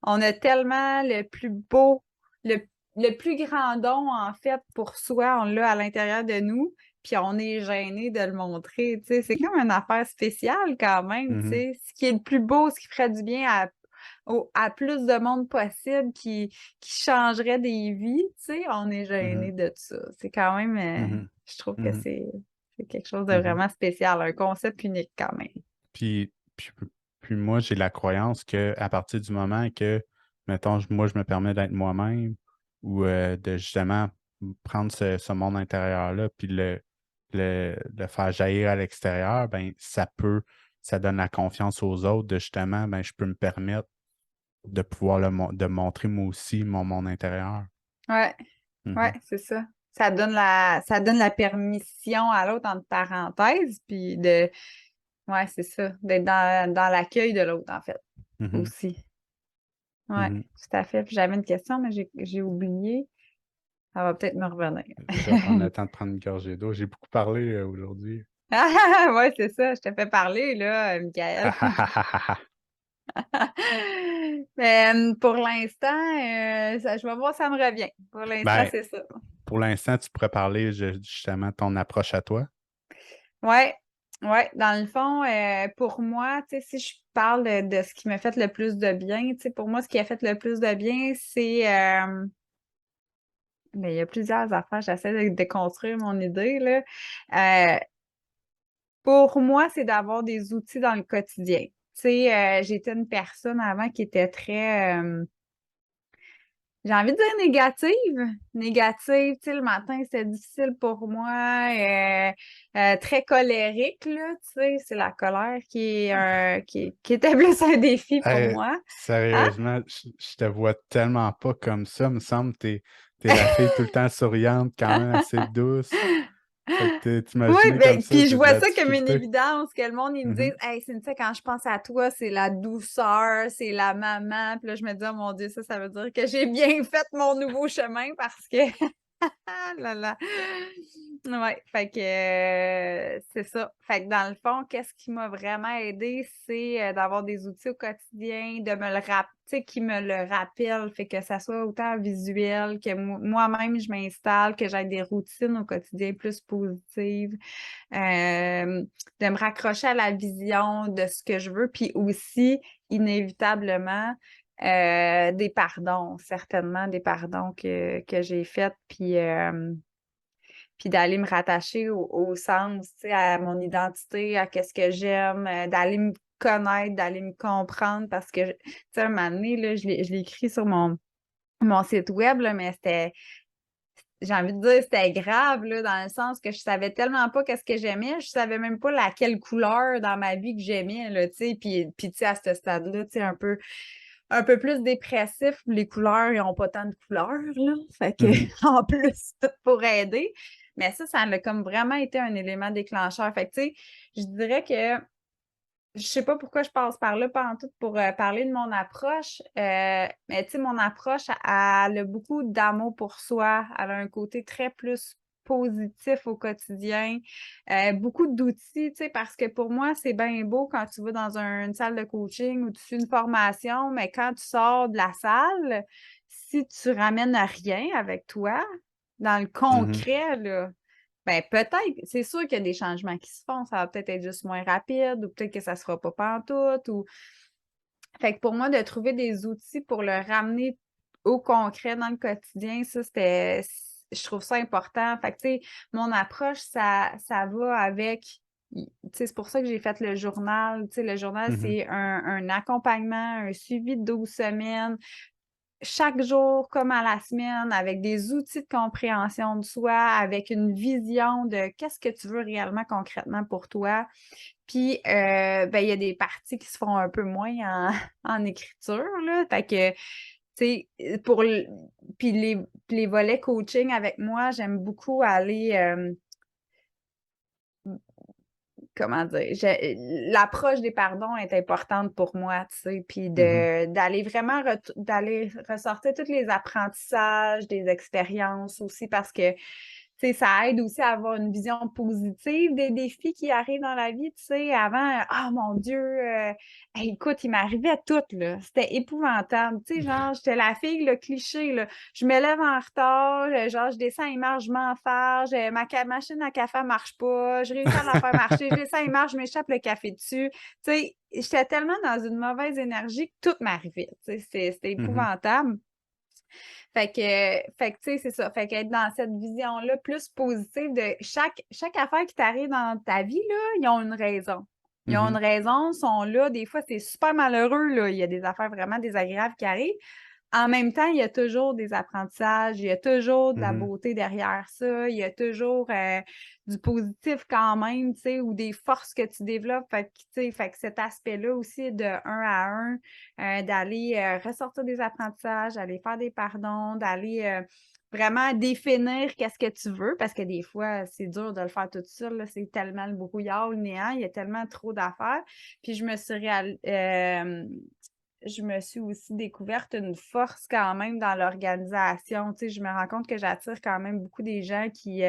On a tellement le plus beau, le, le plus grand don, en fait, pour soi, on l'a à l'intérieur de nous, puis on est gêné de le montrer. Tu sais, c'est comme une affaire spéciale quand même, tu mhm, sais. Ce qui est le plus beau, ce qui ferait du bien à plus de monde possible qui changerait des vies, tu sais, on est gêné mhm, de ça. C'est quand même, mhm, je trouve que mhm, c'est quelque chose de mhm. vraiment spécial, un concept unique quand même. Puis moi, j'ai la croyance que à partir du moment que, mettons, moi, je me permets d'être moi-même ou de justement prendre ce monde intérieur-là, puis le faire jaillir à l'extérieur, ben ça donne la confiance aux autres de justement, ben je peux me permettre de pouvoir de montrer moi aussi mon monde intérieur. Ouais, ouais, Mhm, c'est ça. Ça donne la permission à l'autre entre parenthèses, puis ouais, c'est ça, d'être dans l'accueil de l'autre, en fait, mhm, aussi. Ouais, mhm. tout à fait. Puis j'avais une question, mais j'ai oublié. Ça va peut-être me revenir. Je vais prendre le temps de prendre une gorgée d'eau. J'ai beaucoup parlé aujourd'hui. Ah, ouais, c'est ça, je te fais parler, là, Michael. Mais pour l'instant, je vais voir, ça me revient. Pour l'instant, Ben, c'est ça. pour l'instant, tu pourrais parler justement de ton approche à toi. Ouais, ouais, dans le fond, pour moi, tu sais, si je parle de ce qui m'a fait le plus de bien, tu sais, pour moi, ce qui a fait le plus de bien, c'est, ben, il y a plusieurs affaires, j'essaie de construire mon idée, là. Euh, pour moi, c'est d'avoir des outils dans le quotidien. Tu sais, j'étais une personne avant qui était très, J'ai envie de dire négative. Négative, tu sais, le matin, c'était difficile pour moi. Très colérique, là, tu sais. C'est la colère qui était plus un défi pour Hey, moi. Hein? sérieusement, je te vois tellement pas comme ça. Me semble que t'es la fille tout le temps souriante, quand même assez douce. Fait que Oui, t'imaginer comme ben, ça, puis je c'est de vois la ça comme une difficulté. évidence, que le monde, ils me Mhm, disent, hey, Cynthia, quand je pense à toi, c'est la douceur, c'est la maman. Puis là, je me dis, oh mon Dieu, ça veut dire que j'ai bien fait mon nouveau chemin parce que ah là là! Ouais, fait que c'est ça. Fait que dans le fond, qu'est-ce qui m'a vraiment aidé, c'est d'avoir des outils au quotidien, de me le rappeler, tu sais, qui me le rappellent, fait que ça soit autant visuel que moi-même, je m'installe, que j'ai des routines au quotidien plus positives, de me raccrocher à la vision de ce que je veux, puis aussi, inévitablement, des pardons, certainement des pardons que j'ai faits, puis d'aller me rattacher au sens, tu sais, à mon identité, à qu'est-ce que j'aime, d'aller me connaître, d'aller me comprendre, parce que, tu sais, un moment donné, là, je l'ai écrit sur mon site web, là, mais j'ai envie de dire, c'était grave, là, dans le sens que je savais tellement pas qu'est-ce que j'aimais, je savais même pas laquelle couleur dans ma vie que j'aimais, là, tu sais, puis tu sais, à ce stade-là, tu sais, un peu plus dépressif, les couleurs, ils ont pas tant de couleurs, là, fait que, mhm, en plus, tout pour aider, mais ça a comme vraiment été un élément déclencheur, fait que, tu sais, je dirais que je sais pas pourquoi je passe par là tout pour parler de mon approche, mais tu sais, mon approche, elle a beaucoup d'amour pour soi. Elle a un côté très plus positif au quotidien, beaucoup d'outils, tu sais, parce que pour moi, c'est bien beau quand tu vas dans une salle de coaching ou tu fais une formation, mais quand tu sors de la salle, si tu ramènes rien avec toi, dans le mhm, concret, là, ben, peut-être, c'est sûr qu'il y a des changements qui se font, ça va peut-être être juste moins rapide ou peut-être que ça sera pas pantoute ou fait que pour moi, de trouver des outils pour le ramener au concret dans le quotidien, ça, je trouve ça important. Fait que, tu sais, mon approche, ça va avec, tu sais, c'est pour ça que j'ai fait le journal. Tu sais, le journal, mhm, c'est un accompagnement, un suivi de 12 semaines chaque jour comme à la semaine, avec des outils de compréhension de soi, avec une vision de qu'est-ce que tu veux réellement concrètement pour toi. Puis, ben, il y a des parties qui se font un peu moins en, en écriture, là. Fait que, tu sais, puis les volets coaching avec moi, j'aime beaucoup aller, comment dire, l'approche des pardons est importante pour moi, tu sais, puis mhm, d'aller vraiment d'aller ressortir tous les apprentissages, des expériences aussi parce que tu sais, ça aide aussi à avoir une vision positive des défis qui arrivent dans la vie, tu sais. Avant, ah mon Dieu, hey, écoute, il m'arrivait tout, là. C'était épouvantable. Tu sais, genre, j'étais la fille, le cliché, là. Je me lève en retard, genre, je descends les marches, je m'enfarge, machine à café marche pas, je réussis à la faire marcher, je descends les marches, je m'échappe le café dessus. Tu sais, j'étais tellement dans une mauvaise énergie que tout m'arrivait. Tu sais, c'était mhm, épouvantable. Fait que, tu sais, c'est ça. Fait qu'être dans cette vision-là plus positive de chaque affaire qui t'arrive dans ta vie, là, ils ont une raison. Ils ont une mhm, raison, sont là. Des fois, c'est super malheureux, là. Il y a des affaires vraiment désagréables qui arrivent. En même temps, il y a toujours des apprentissages, il y a toujours de la mhm, beauté derrière ça, il y a toujours du positif quand même, tu sais, ou des forces que tu développes. Fait que, tu sais, fait que cet aspect-là aussi de un à un, d'aller ressortir des apprentissages, d'aller faire des pardons, d'aller vraiment définir qu'est-ce que tu veux, parce que des fois, c'est dur de le faire tout seul, là, c'est tellement le brouillard, le néant, il y a tellement trop d'affaires. Puis je me suis aussi découverte une force quand même dans l'organisation. Tu sais, je me rends compte que j'attire quand même beaucoup des gens qui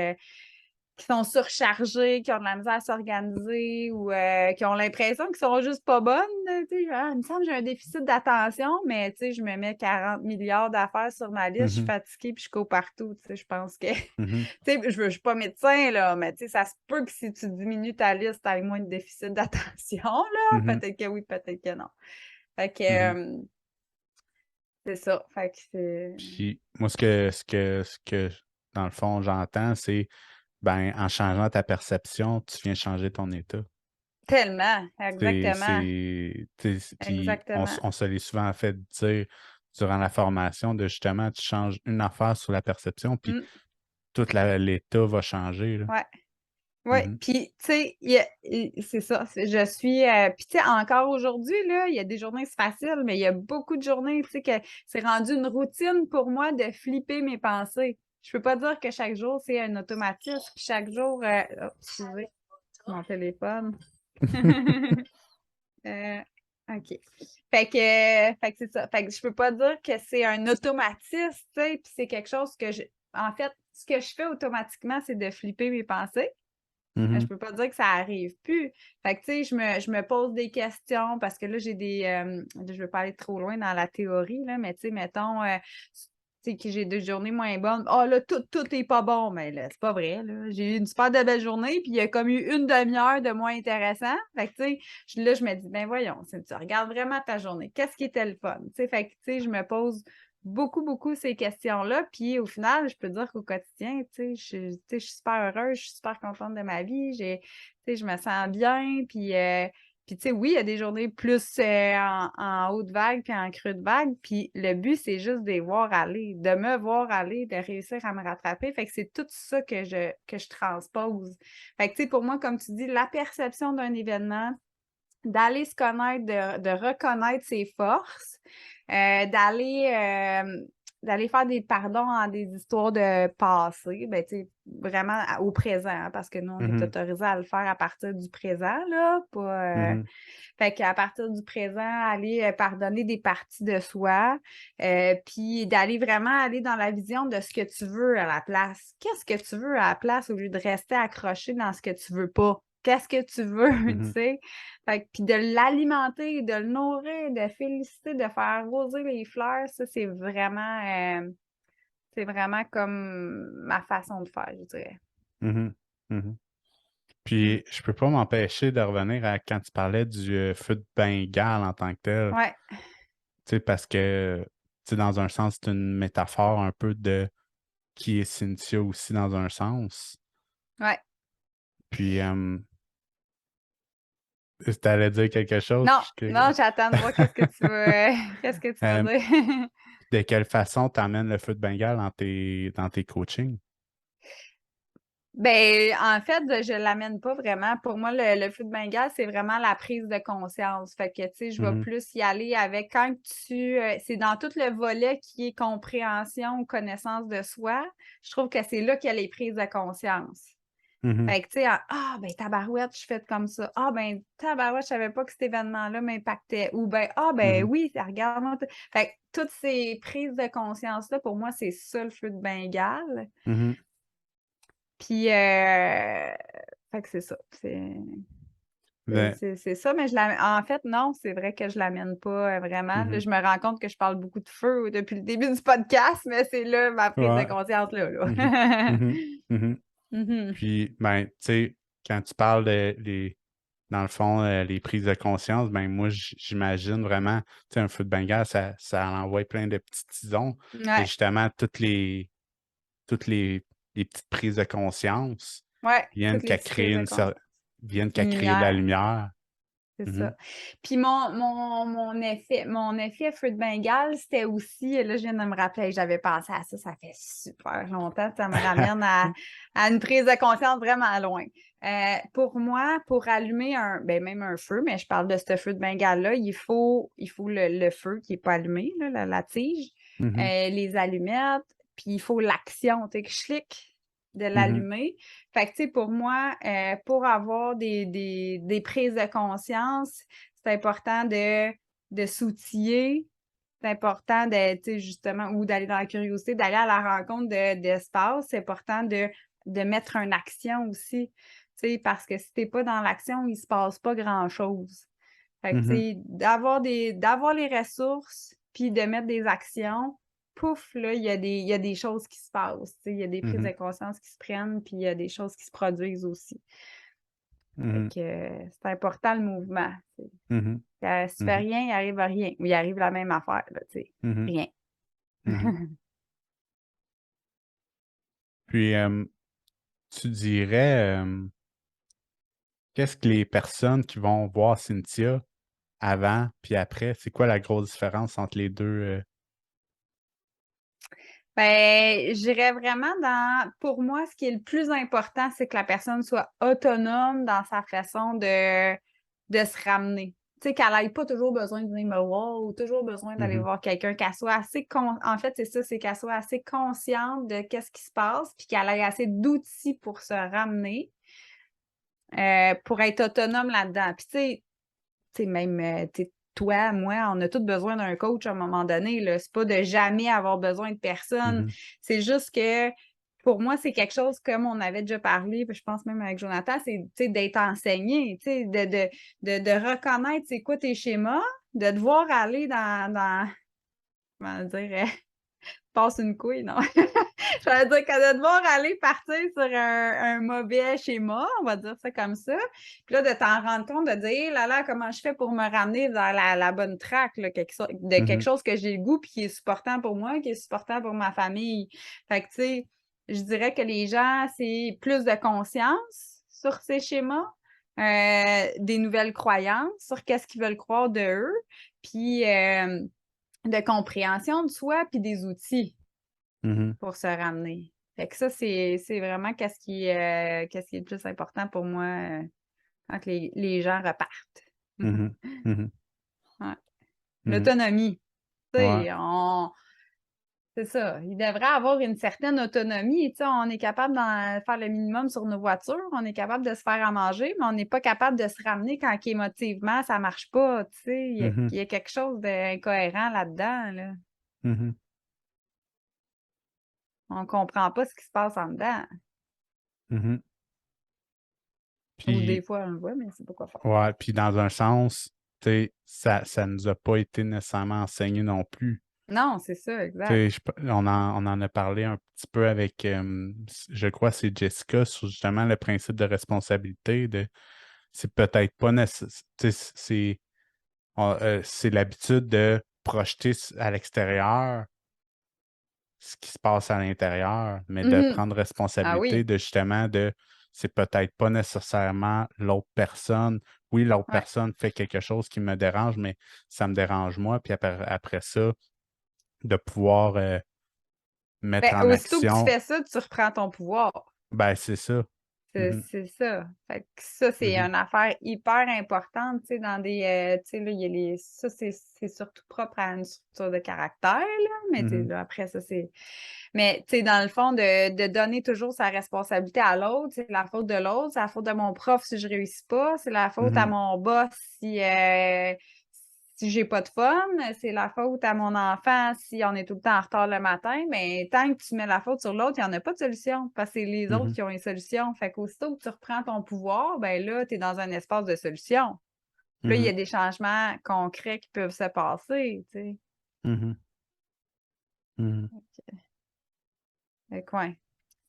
sont surchargés, qui ont de la misère à s'organiser ou qui ont l'impression qu'ils sont juste pas bonnes. Tu sais, il me semble que j'ai un déficit d'attention, mais tu sais, je me mets 40 milliards d'affaires sur ma liste, je suis mhm, fatiguée puis je cours partout. Tu sais, je pense que, tu mhm, sais, je suis pas médecin, là, mais tu sais, ça se peut que si tu diminues ta liste, tu aies moins de déficit d'attention, là. mhm, Peut-être que oui, peut-être que non. Fait que, mhm. c'est ça. Fait que c'est Puis moi, dans le fond, j'entends, c'est ben, en changeant ta perception, tu viens changer ton état. tellement, exactement, Puis exactement. on se l'est souvent fait dire, durant la formation de justement, tu changes une affaire sur la perception, puis Mm. tout l'état va changer, là. Ouais. Oui, Mhm. puis tu sais, c'est ça. Je suis. Puis tu sais, encore aujourd'hui, là, il y a des journées, c'est facile, mais il y a beaucoup de journées, tu sais, que c'est rendu une routine pour moi de flipper mes pensées. Je peux pas dire que chaque jour, c'est un automatisme. Puis chaque jour. Oh, excusez, mon téléphone. Euh, OK. Fait que c'est ça. Fait que je peux pas dire que c'est un automatisme, tu sais, puis c'est quelque chose que en fait, ce que je fais automatiquement, c'est de flipper mes pensées. Mais je Mhm. peux pas dire que ça arrive plus. Fait que, tu sais, je me pose des questions parce que là, j'ai des. Je veux pas aller trop loin dans la théorie, là, mais tu sais, mettons, tu sais, que j'ai des journées moins bonnes. Oh là, tout est pas bon. Mais là, c'est pas vrai, là. J'ai eu une super de belle journée, puis il y a comme eu une demi-heure de moins intéressant. Fait que, tu sais, là, je me dis, ben voyons, tu regardes vraiment ta journée. Qu'est-ce qui était le fun? Tu sais, fait que, tu sais, je me pose beaucoup ces questions-là. Puis au final, je peux dire qu'au quotidien, tu sais, je suis super heureuse, je suis super contente de ma vie, tu sais, je me sens bien. Puis tu sais, oui, il y a des journées plus en haute vague puis en creux de vague. Puis le but, c'est juste de les voir aller, de me voir aller, de réussir à me rattraper. Fait que c'est tout ça que je transpose. Fait que tu sais, pour moi, comme tu dis, la perception d'un événement, d'aller se connaître, de reconnaître ses forces, d'aller faire des pardons en des histoires de passé, ben, tu sais, vraiment au présent, hein, parce que nous, on est Mhm. autorisé à le faire à partir du présent, là, pas, Mhm. fait qu'à partir du présent, aller pardonner des parties de soi, puis d'aller vraiment aller dans la vision de ce que tu veux à la place. Qu'est-ce que tu veux à la place au lieu de rester accroché dans ce que tu veux pas? Qu'est-ce que tu veux, tu Mhm. sais? Fait que, puis de l'alimenter, de le nourrir, de féliciter, de faire arroser les fleurs, ça, c'est vraiment comme ma façon de faire, je dirais. Mhm. Mhm. Mm. Puis, je peux pas m'empêcher de revenir à quand tu parlais du feu de Bengale en tant que tel. Ouais, Tu sais, parce que, tu sais, dans un sens, c'est une métaphore un peu de qui est Cynthia aussi dans un sens. ouais. Puis, si t'allais dire quelque chose, Non, non, j'attends de voir qu'est-ce que tu veux, qu'est-ce que tu vas euh, dire. de quelle façon tu amènes le feu de Bengale dans tes coachings? Ben, en fait, je l'amène pas vraiment. Pour moi, le feu de Bengale, c'est vraiment la prise de conscience. Fait que, tu sais, je vais Mhm. plus y aller avec quand c'est dans tout le volet qui est compréhension ou connaissance de soi. Je trouve que c'est là qu'il y a les prises de conscience. Mhm. Fait que, tu sais, ben, tabarouette, je fais comme ça. Ah, ben, tabarouette, je savais pas que cet événement-là m'impactait. Ou ben, ben Mhm. oui, regarde-moi. Fait que toutes ces prises de conscience-là, pour moi, c'est ça le feu de Bengale. Mhm. Puis, fait que c'est ça. Le- C'est ça, mais en fait, non, c'est vrai que je l'amène pas vraiment. Là, Mhm. je me rends compte que je parle beaucoup de feu depuis le début du podcast, mais c'est là ma prise de Ouais. conscience, là. Mhm. Mhm. Mhm. Mhm. Puis, ben, tu sais, quand tu parles dans le fond, les prises de conscience, ben moi, j'imagine vraiment, tu sais, un feu de Bengale, ça envoie plein de petits tisons. Et Ouais, justement, toutes les petites prises de conscience ouais, viennent toutes les qu'à petites prises créer de conscience. viennent qu'à Une créer de la lumière. lumière. C'est Mhm. ça. Puis mon effet feu de Bengale, c'était aussi, là, je viens de me rappeler, j'avais pensé à ça, ça fait super longtemps, ça me ramène à une prise de conscience vraiment loin. Pour moi, pour allumer même un feu, mais je parle de ce feu de Bengale-là, il faut le feu qui n'est pas allumé, là, la tige, Mhm. les allumettes, puis il faut l'action, tu sais, que je clique de Mhm. l'allumer. Fait que, tu sais, pour moi, pour avoir des prises de conscience, c'est important de s'outiller. C'est important de, tu sais, justement, ou d'aller dans la curiosité, d'aller à la rencontre d'espace. C'est important de mettre une action aussi. Tu sais, parce que si t'es pas dans l'action, il se passe pas grand-chose. Fait que, tu Mhm. sais, d'avoir les ressources, puis de mettre des actions, pouf, là, il y a des choses qui se passent, tu sais, il y a des prises de Mhm. conscience qui se prennent, puis il y a des choses qui se produisent aussi. Fait Mhm. que c'est important le mouvement. Tu sais. Mhm. Si tu fais Mhm. rien, il arrive à rien. Ou il arrive la même affaire, là, tu sais. Mhm. Rien. Mhm. Puis, tu dirais, qu'est-ce que les personnes qui vont voir Cynthia avant puis après, c'est quoi la grosse différence entre les deux? Ben, j'irais vraiment pour moi, ce qui est le plus important, c'est que la personne soit autonome dans sa façon de se ramener. Tu sais, qu'elle n'ait pas toujours besoin de venir me voir ou toujours besoin d'aller Mhm, voir quelqu'un, qu'elle soit en fait, c'est ça, c'est qu'elle soit assez consciente de qu'est-ce qui se passe, puis qu'elle ait assez d'outils pour se ramener, pour être autonome là-dedans. Puis tu sais, même, tu sais, toi, moi, on a tous besoin d'un coach à un moment donné, là. C'est pas de jamais avoir besoin de personne. mhm, C'est juste que, pour moi, c'est quelque chose, comme on avait déjà parlé, puis je pense même avec Jonathan, c'est, tu sais, d'être enseigné, tu sais, de reconnaître c'est quoi tes schémas, de devoir aller comment dire, passe une couille, non? J'allais dire qu'elle va devoir aller partir sur un mauvais schéma, on va dire ça comme ça. Puis là, de t'en rendre compte, de dire, là, là, comment je fais pour me ramener vers la bonne track, là, de quelque mhm, chose que j'ai le goût, puis qui est supportant pour moi, qui est supportant pour ma famille. Fait que, tu sais, je dirais que les gens, c'est plus de conscience sur ces schémas, des nouvelles croyances sur qu'est-ce qu'ils veulent croire de eux, puis de compréhension de soi, puis des outils mhm, pour se ramener. Fait que ça, c'est vraiment qu'est-ce qui est le plus important pour moi quand les gens repartent. mhm, mhm, Ouais. mhm. L'autonomie. Tu Ouais. sais, c'est ça. Il devrait avoir une certaine autonomie. Tu sais, on est capable de faire le minimum sur nos voitures, on est capable de se faire à manger, mais on n'est pas capable de se ramener quand émotivement ça marche pas. Tu sais, Mhm, il y a quelque chose d'incohérent là-dedans, là. mhm, On comprend pas ce qui se passe en dedans. mhm. Ou des Puis, fois, on le voit, mais c'est pas quoi faire. ouais, puis dans un sens, tu sais, ça nous a pas été nécessairement enseigné non plus. Non, c'est ça, Tu exact. sais, on en a parlé un petit peu avec, je crois, que c'est Jessica sur justement le principe de responsabilité. C'est peut-être pas nécessaire. C'est l'habitude de projeter à l'extérieur ce qui se passe à l'intérieur, mais de Mhm. prendre Ah responsabilité oui, de justement c'est peut-être pas nécessairement l'autre personne. Oui, l'autre ouais. personne fait quelque chose qui me dérange, mais ça me dérange moi. Puis après ça, de pouvoir Ben, mettre en aussitôt que tu action, fais ça, tu reprends ton pouvoir. ben c'est ça. Mhm, C'est ça. Fait que ça, c'est mhm, une affaire hyper importante, tu sais, dans tu sais, là, il y a ça, c'est surtout propre à une structure de caractère, là, mais tu sais, mhm, là, après ça, mais, tu sais, dans le fond, de donner toujours sa responsabilité à l'autre, c'est la faute de l'autre, c'est la faute de mon prof si je réussis pas, c'est la faute à mhm, mon boss si j'ai pas de fun, c'est la faute à mon enfant si on est tout le temps en retard le matin, mais tant que tu mets la faute sur l'autre, il n'y en a pas de solution parce que c'est les autres mhm, qui ont les solutions. Fait qu'aussitôt que tu reprends ton pouvoir, ben là, tu es dans un espace de solution. Puis là, il y mhm, a des changements concrets qui peuvent se passer, tu sais. mhm, mhm, Fait que ouais,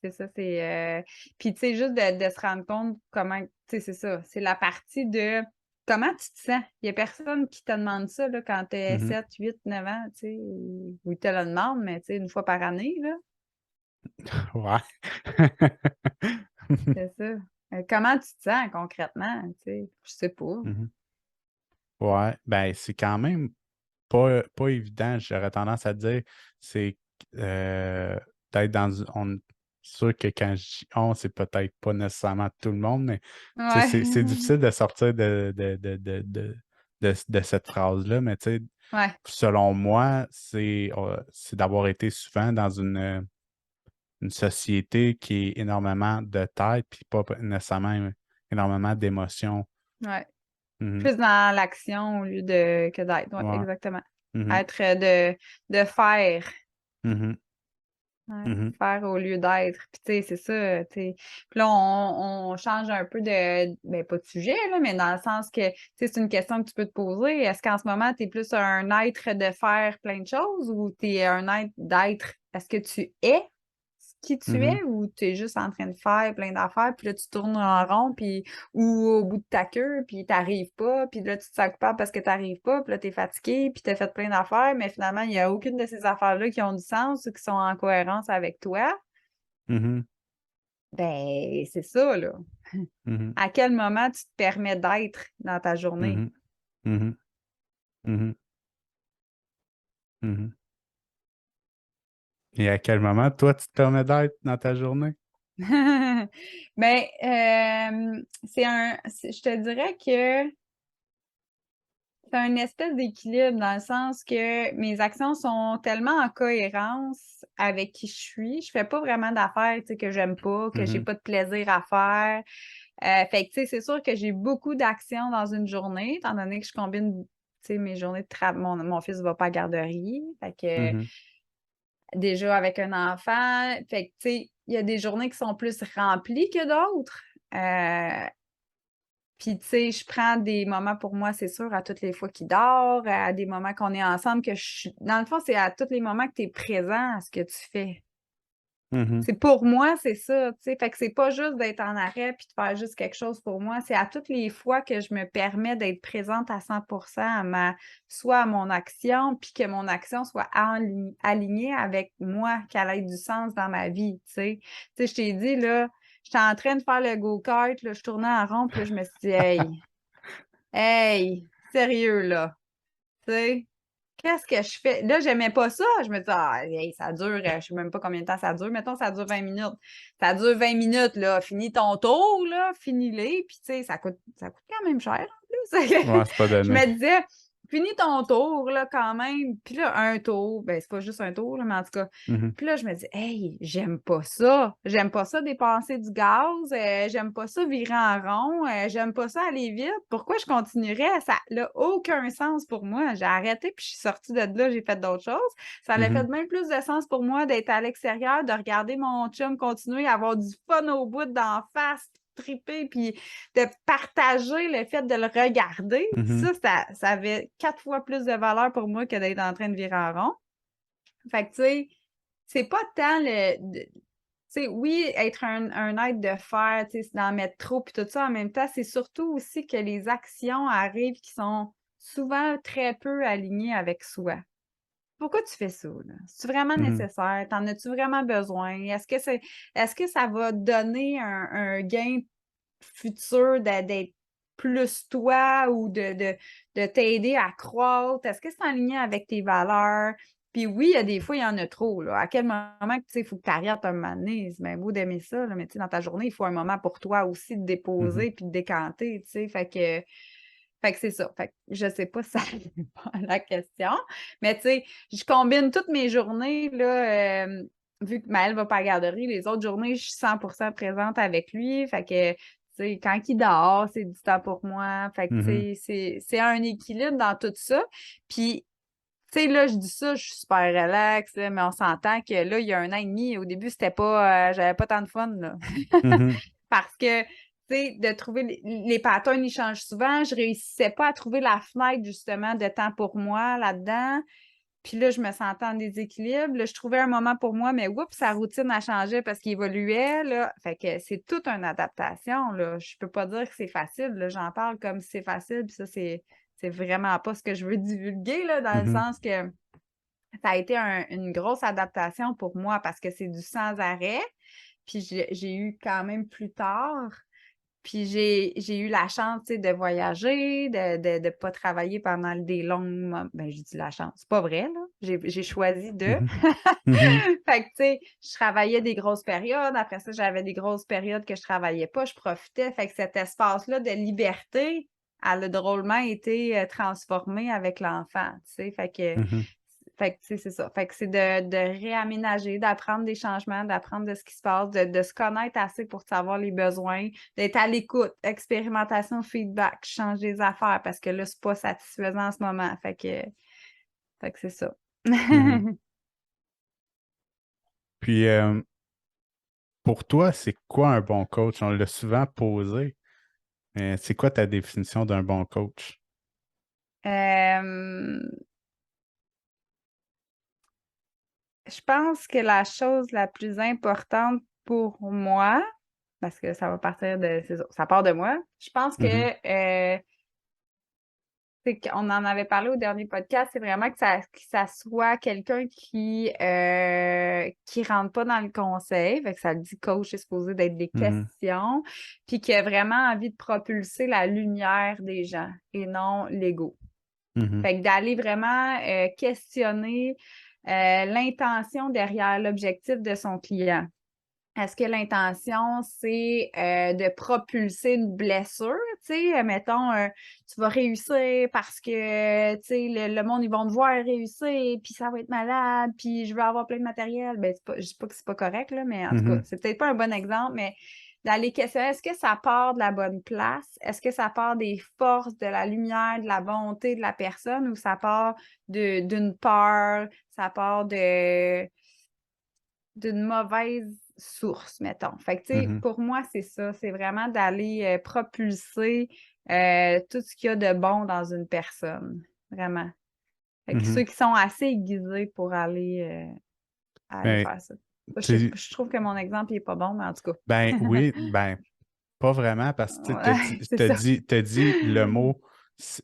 c'est ça, puis tu sais, juste de se rendre compte comment tu sais, c'est ça, c'est la partie de comment tu te sens. Il y a personne qui te demande ça, là, quand tu es mhm. 7, 8, 9 ans, tu sais, ou ils te le demandent, mais tu sais, une fois par année, là, Ouais. c'est ça. Comment tu te sens concrètement, tu sais? Je sais pas. Mhm. Ouais, ben c'est quand même pas évident, j'aurais tendance à dire. C'est d'être sûr que quand je dis on, c'est peut-être pas nécessairement tout le monde, mais tu sais, Ouais. c'est difficile de sortir de cette phrase-là, mais tu sais, Ouais, selon moi, c'est d'avoir été souvent dans une société qui est énormément de tête, puis pas nécessairement énormément d'émotions. ouais. Mhm. Plus dans l'action au lieu que d'être. Ouais, Ouais. exactement. Mhm. Être de faire. Mhm. Ouais, Mhm. faire au lieu d'être. Puis tu sais, c'est ça, tu sais. Puis là, on change un peu ben pas de sujet, là, mais dans le sens que, tu sais, c'est une question que tu peux te poser. Est-ce qu'en ce moment, tu es plus un être de faire plein de choses ou tu es un être d'être? Est-ce que tu es qui tu Mhm. es ou tu es juste en train de faire plein d'affaires, puis là, tu tournes en rond, puis ou au bout de ta queue, puis t'arrives pas, puis là, tu te sens coupable parce que t'arrives pas, puis là, t'es fatigué, puis t'as fait plein d'affaires, mais finalement, il n'y a aucune de ces affaires-là qui ont du sens ou qui sont en cohérence avec toi. Mhm. Ben, c'est ça, là. Mhm. À quel moment tu te permets d'être dans ta journée? Mhm. Mhm. Mhm. Mhm. Et à quel moment, toi, tu te permets d'être dans ta journée? Ben, je te dirais que c'est un espèce d'équilibre dans le sens que mes actions sont tellement en cohérence avec qui je suis. Je fais pas vraiment d'affaires, tu sais, que j'aime pas, que j'ai Mhm, pas de plaisir à faire. Fait que, tu sais, c'est sûr que j'ai beaucoup d'actions dans une journée, étant donné que je combine, tu sais, mes journées de travail. Mon fils va pas à la garderie. Fait que, mhm, déjà avec un enfant, fait que, tu sais, il y a des journées qui sont plus remplies que d'autres. Puis, tu sais, je prends des moments pour moi, c'est sûr, à toutes les fois qu'il dort, à des moments qu'on est ensemble, que je suis. Dans le fond, c'est à tous les moments que tu es présent à ce que tu fais. mhm, C'est pour moi, c'est ça, tu sais. Fait que c'est pas juste d'être en arrêt puis de faire juste quelque chose pour moi. C'est à toutes les fois que je me permets d'être présente à 100% soit à mon action, puis que mon action soit alignée avec moi, qu'elle ait du sens dans ma vie, tu sais. Tu sais, je t'ai dit, là, j'étais en train de faire le go-kart, là, je tournais en rond, puis là, je me suis dit, hey, sérieux, là, tu sais. Qu'est-ce que je fais? Là, j'aimais pas ça. Je me dis, ah, hey, ça dure, je sais même pas combien de temps ça dure. Mettons, ça dure 20 minutes. Ça dure 20 minutes, là. Finis ton tour, là. Finis-les. Puis, tu sais, ça coûte quand même cher, en plus. Ouais, c'est pas Je donné. me disais, finis ton tour, là, quand même. Puis là, un tour. Ben, c'est pas juste un tour, là, mais en tout cas. Mhm, Puis là, je me dis, hey, j'aime pas ça. J'aime pas ça dépenser du gaz. J'aime pas ça virer en rond. J'aime pas ça aller vite. Pourquoi je continuerais? Ça n'a aucun sens pour moi. J'ai arrêté, puis je suis sortie de là, j'ai fait d'autres choses. Ça a fait mhm, même plus de sens pour moi d'être à l'extérieur, de regarder mon chum continuer à avoir du fun au bout d'en face, triper, puis de partager le fait de le regarder. mhm, Ça avait 4 fois plus de valeur pour moi que d'être en train de virer en rond. Fait que, tu sais, c'est pas tant tu sais, oui, être un aide de fer, tu sais, c'est d'en mettre trop, puis tout ça, en même temps, c'est surtout aussi que les actions arrivent qui sont souvent très peu alignées avec soi. Pourquoi tu fais ça, là? C'est vraiment mhm, nécessaire? T'en as-tu vraiment besoin? Est-ce que ça va donner un gain futur d'être plus toi ou de t'aider à croître? Est-ce que c'est en lien avec tes valeurs? Puis oui, il y a des fois, il y en a trop, là. À quel moment, tu sais, il faut que tu arrêtes un moment donné. C'est bien beau d'aimer ça, là, mais tu sais, dans ta journée, il faut un moment pour toi aussi de mhm. déposer puis de décanter, tu sais. Fait que c'est ça. Fait que je sais pas si ça répond à la question, mais tu sais, je combine toutes mes journées, là, vu que Maël va pas à la garderie, les autres journées, je suis 100% présente avec lui. Fait que, tu sais, quand il dort, c'est du temps pour moi. Fait que, Mhm. tu sais, c'est un équilibre dans tout ça. Puis, tu sais, là, je dis ça, je suis super relax, là, mais on s'entend que là, il y a 1 an et demi, au début, c'était pas, j'avais pas tant de fun, là. Mhm. Parce que, tu sais, de trouver les patterns, ils changent souvent. Je réussissais pas à trouver la fenêtre, justement, de temps pour moi là-dedans. Puis là, je me sentais en déséquilibre. Là, je trouvais un moment pour moi, mais oups, sa routine a changé parce qu'il évoluait, là. Fait que c'est toute une adaptation, là. Je peux pas dire que c'est facile, là. J'en parle comme si c'est facile, puis ça, c'est vraiment pas ce que je veux divulguer, là, dans le Mhm. sens que ça a été une grosse adaptation pour moi parce que c'est du sans arrêt. Puis j'ai eu quand même plus tard. Puis j'ai eu la chance, tu sais, de voyager, de pas travailler pendant des longues. Ben, j'ai dit la chance. C'est pas vrai, là. J'ai choisi de. Mhm. Mhm. Fait que, tu sais, je travaillais des grosses périodes. Après ça, j'avais des grosses périodes que je travaillais pas. Je profitais. Fait que cet espace-là de liberté, elle a drôlement été transformé avec l'enfant, tu sais. Mhm. Fait que, tu sais, c'est ça. Fait que c'est de réaménager, d'apprendre des changements, d'apprendre de ce qui se passe, de se connaître assez pour savoir les besoins, d'être à l'écoute, expérimentation, feedback, changer les affaires parce que là, c'est pas satisfaisant en ce moment. Fait que c'est ça. Mhm. Puis, pour toi, c'est quoi un bon coach? On l'a souvent posé, mais c'est quoi ta définition d'un bon coach? Euh, je pense que la chose la plus importante pour moi, parce que ça va partir de, c'est ça part de moi, je pense que Mhm. c'est qu'on en avait parlé au dernier podcast, c'est vraiment que ça soit quelqu'un qui rentre pas dans le conseil, fait que ça le dit coach, c'est supposé d'être des Mhm. questions, puis qui a vraiment envie de propulser la lumière des gens et non l'ego. Mhm. Fait que d'aller vraiment questionner. l'intention derrière l'objectif de son client. Est-ce que l'intention, c'est de propulser une blessure? Tu sais, mettons, tu vas réussir parce que, tu sais, le monde, ils vont te voir réussir, puis ça va être malade, puis je veux avoir plein de matériel. Ben, je dis pas que c'est pas correct, là, mais en tout cas, c'est peut-être pas un bon exemple, mais d'aller questionner, est-ce que ça part de la bonne place? Est-ce que ça part des forces, de la lumière, de la bonté de la personne, ou ça part d'une peur, ça part d'une mauvaise source, mettons. Fait que, tu sais, pour moi, c'est ça. C'est vraiment d'aller propulser tout ce qu'il y a de bon dans une personne. Vraiment. Fait que ceux qui sont assez aiguisés pour aller Ben, faire ça. tu sais, Je trouve que mon exemple n'est pas bon, mais en tout cas. ben oui, ben pas vraiment, parce que tu Ouais, c'est ça. t'as dit le mot,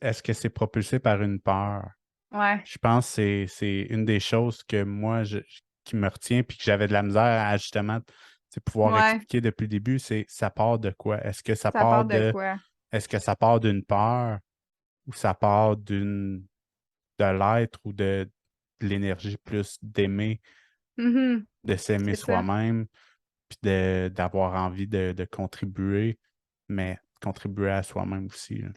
est-ce que c'est propulsé par une peur? Ouais, Je pense que c'est une des choses que moi, qui me retient, puis que j'avais de la misère à justement pouvoir ouais. expliquer depuis le début, c'est ça part de quoi? Ça part de quoi? Est-ce que ça part d'une peur ou ça part de l'être ou de l'énergie plus d'aimer, Mhm, de s'aimer c'est ça. soi-même, puis d'avoir envie de contribuer, mais contribuer à soi-même aussi, là.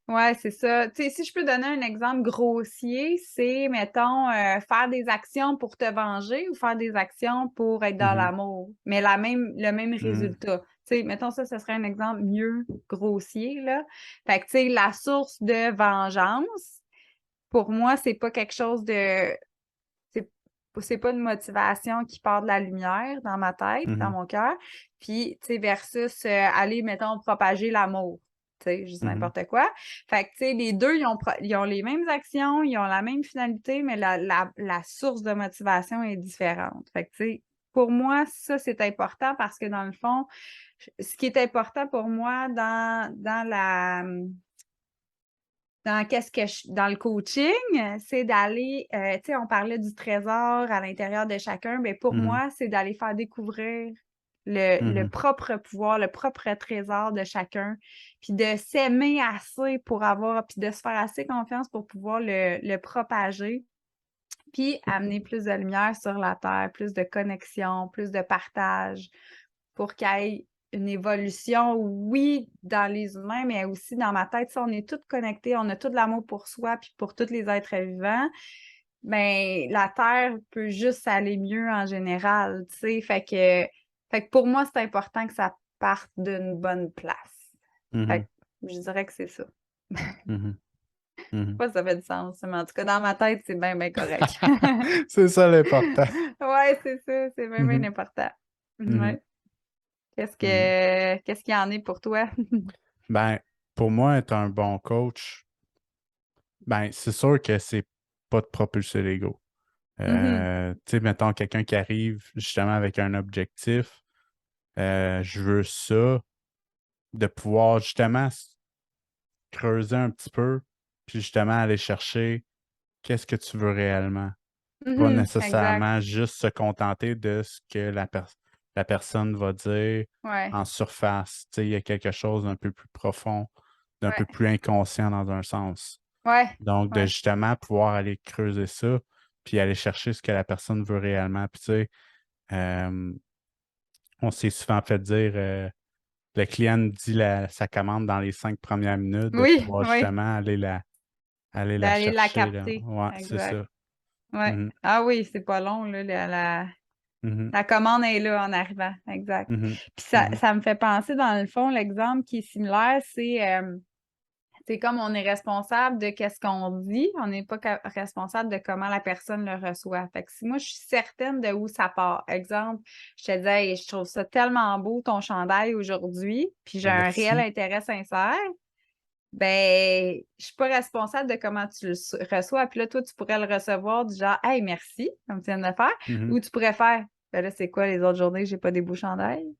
Ouais, c'est ça. Tu sais, si je peux donner un exemple grossier, c'est, mettons, faire des actions pour te venger ou faire des actions pour être dans Mhm. l'amour, mais le même Mhm. résultat. Tu sais, mettons ça, ce serait un exemple mieux grossier, là. Fait que, tu sais, la source de vengeance, pour moi, c'est pas quelque chose de... C'est c'est pas une motivation qui part de la lumière dans ma tête, dans Mhm. mon cœur. Puis, tu sais, versus aller, mettons, propager l'amour. Tu sais, juste Mhm. n'importe quoi. Fait que, tu sais, les deux, ils ont les mêmes actions, ils ont la même finalité, mais la source de motivation est différente. Fait que, tu sais, pour moi, ça, c'est important parce que dans le fond, ce qui est important pour moi dans le coaching, c'est d'aller, tu sais, on parlait du trésor à l'intérieur de chacun, mais pour Mhm. moi, c'est d'aller faire découvrir le Mhm. propre pouvoir, le propre trésor de chacun, puis de s'aimer assez pour avoir, puis de se faire assez confiance pour pouvoir le propager, puis amener plus de lumière sur la Terre, plus de connexion, plus de partage, pour qu'il y ait une évolution, oui, dans les humains, mais aussi dans ma tête. Si on est tous connectés, on a tout de l'amour pour soi puis pour tous les êtres vivants, ben la Terre peut juste aller mieux en général, tu sais. Fait que pour moi, c'est important que ça parte d'une bonne place. Fait Mhm. que je dirais que c'est ça. Mhm. Mhm. Pas si ça fait du sens, mais en tout cas, dans ma tête, c'est bien, bien correct. C'est ça l'important. Ouais, c'est ça, c'est bien, bien Mhm. important. Mhm. Ouais. Mhm. Qu'est-ce qu'il y en est pour toi? Ben, pour moi, être un bon coach, ben, c'est sûr que c'est pas de propulser l'ego. Mhm. Tu sais, mettons quelqu'un qui arrive justement avec un objectif, je veux ça, de pouvoir justement creuser un petit peu, puis justement aller chercher qu'est-ce que tu veux réellement. Pas Mhm. Exact. nécessairement juste se contenter de ce que la personne va dire Ouais. en surface. Tu sais, il y a quelque chose d'un peu plus profond, d'un peu Ouais. plus inconscient dans un sens. Ouais. Donc, de Ouais. justement pouvoir aller creuser ça, puis aller chercher ce que la personne veut réellement. Puis, tu sais, euh, on s'est souvent fait dire, le client nous dit sa commande dans les 5 premières minutes, de Oui, pouvoir oui. justement aller la D'aller la chercher, là. capter. Ouais, c'est Exact. ça. Ouais. Mhm, Ah oui, c'est pas long, là. mhm, La commande est là en arrivant. Exact. mhm, Puis mhm, ça me fait penser, dans le fond, l'exemple qui est similaire, c'est comme on est responsable de qu'est-ce qu'on dit, on n'est pas responsable de comment la personne le reçoit. Fait que si moi, je suis certaine de où ça part. Exemple, je te dis, hey, je trouve ça tellement beau ton chandail aujourd'hui, puis j'ai ben, un réel merci. intérêt sincère, ben, je suis pas responsable de comment tu le reçois. Puis là, toi, tu pourrais le recevoir du genre, hey, merci, comme tu viens de le faire, Mhm, ou tu pourrais faire, ben là, c'est quoi les autres journées, j'ai pas des beaux chandails?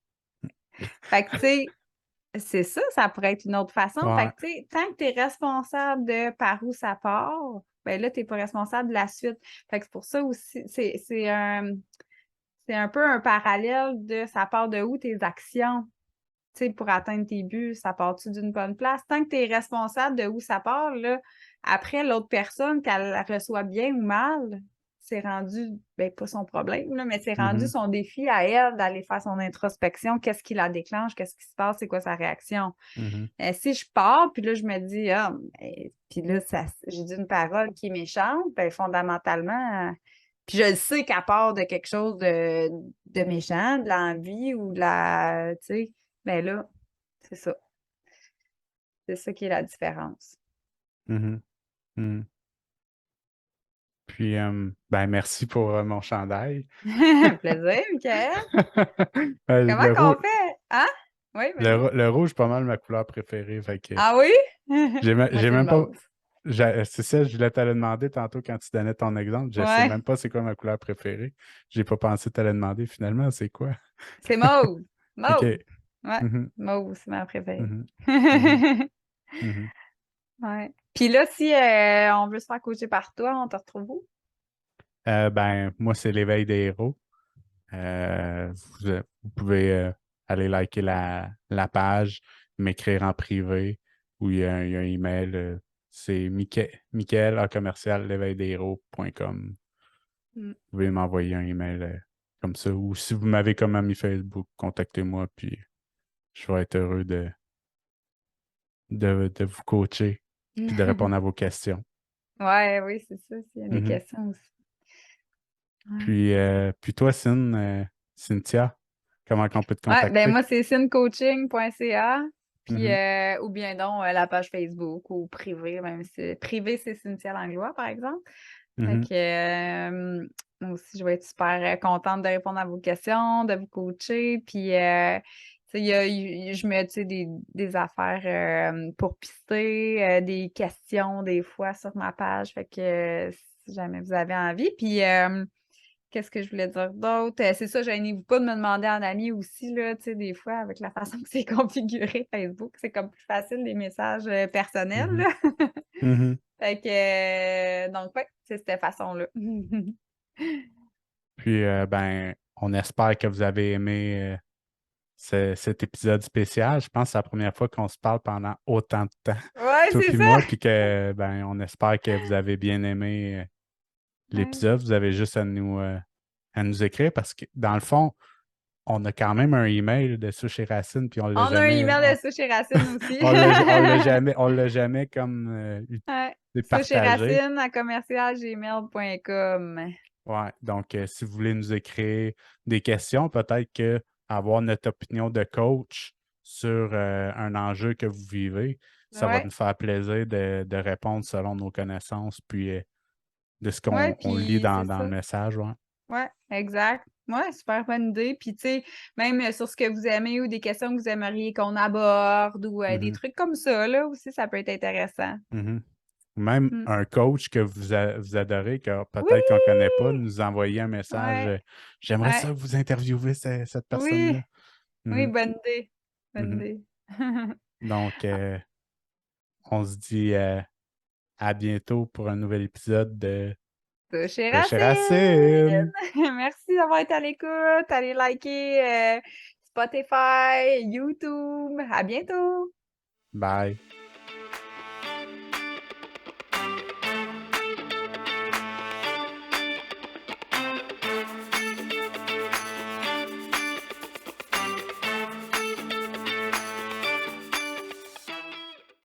Fait que, tu sais, c'est ça, ça pourrait être une autre façon. Fait ouais. que, tu sais, tant que tu es responsable de par où ça part, ben là, tu n'es pas responsable de la suite. Fait que c'est pour ça aussi, c'est un peu un parallèle de ça part de où tes actions, tu sais, pour atteindre tes buts, ça part-tu d'une bonne place? Tant que tu es responsable de où ça part, là, après, l'autre personne, qu'elle la reçoit bien ou mal, c'est rendu, ben pas son problème, là, mais c'est rendu Mhm. son défi à elle d'aller faire son introspection. Qu'est-ce qui la déclenche? Qu'est-ce qui se passe? C'est quoi sa réaction? Mhm. Si je pars, puis là, je me dis, ah, puis là, j'ai dit une parole qui est méchante, ben fondamentalement, puis je le sais qu'à part de quelque chose de méchant, de l'envie ou de la, tu sais, ben là, c'est ça. C'est ça qui est la différence. Mhm. Mhm. Puis, ben, merci pour mon chandail. Plaisir, Michael. Comment Le, qu'on rouge, fait? Hein? Oui, vas-y. le rouge, c'est pas mal ma couleur préférée. Fait que Ah oui? Moi, j'ai c'est le même pas. mauve. C'est ça, je voulais te le demander tantôt quand tu donnais ton exemple. Je sais même Ouais, pas c'est quoi ma couleur préférée. J'ai pas pensé te le demander finalement, c'est quoi? c'est mauve. OK. Mauve. Ouais, Mhm. mauve, c'est ma préférée. Mhm. Mhm. Mhm. Ouais. Puis là, si on veut se faire coacher par toi, on te retrouve où? Ben, moi, c'est l'éveil des héros. Vous pouvez aller liker la page, m'écrire en privé ou il y a un email. C'est Michael à commercial l'éveildeshéros.com. Mm. Vous pouvez m'envoyer un email comme ça. Ou si vous m'avez comme ami Facebook, contactez-moi, puis je vais être heureux de vous coacher puis de répondre à vos questions. Ouais, oui, c'est ça. S'il y a des Mhm. questions aussi. Ouais. Puis toi, Cynthia, comment on peut te Ouais, ben contacter? moi, c'est cinecoaching.ca. Puis, Mhm. ou bien donc la page Facebook ou privé, même si privé, c'est Cynthia Langlois, par exemple. Fait Mhm. que moi aussi, je vais être super contente de répondre à vos questions, de vous coacher. Puis, tu sais, je mets, tu sais, des affaires pour pister, des questions des fois sur ma page. Fait que si jamais vous avez envie. Puis, qu'est-ce que je voulais dire d'autre? C'est ça, gênez-vous pas de me demander en ami aussi, là, tu sais, des fois, avec la façon que c'est configuré Facebook, c'est comme plus facile les messages personnels, Mhm. là. Mhm. Fait que, donc, ouais, c'est cette façon-là. Puis, ben, on espère que vous avez aimé cet épisode spécial. Je pense que c'est la première fois qu'on se parle pendant autant de temps, Ouais, toi c'est puis ça! moi, puis que, ben, on espère que vous avez bien aimé Ouais. l'épisode. Vous avez juste à nous écrire parce que, dans le fond, on a quand même un email de Sushi Racine, puis On a un email de Sushi Racine aussi. on l'a jamais comme Ouais. partagé. Sushiracine à commercial@gmail.com. Ouais, donc si vous voulez nous écrire des questions, peut-être que avoir notre opinion de coach sur un enjeu que vous vivez, ça va Ouais. nous faire plaisir de répondre selon nos connaissances, puis de ce Ouais, qu'on lit puis c'est dans le ça. message. Ouais. Ouais, exact. Ouais, super bonne idée. Puis, tu sais, même sur ce que vous aimez ou des questions que vous aimeriez qu'on aborde ou des Mhm, trucs comme ça, là aussi, ça peut être intéressant. mhm. Ou même Mm. un coach que vous adorez, que Oui! peut-être qu'on ne connaît pas, nous envoyer un message. Ouais, J'aimerais ça ouais, que vous interviewer cette oui, personne-là. oui, Mhm, bonne idée. Bonne mhm. idée. Donc, on se dit à bientôt pour un nouvel épisode Toucher de Chez Racine! Racine. Merci d'avoir été à l'écoute. Allez liker Spotify, YouTube. À bientôt! Bye.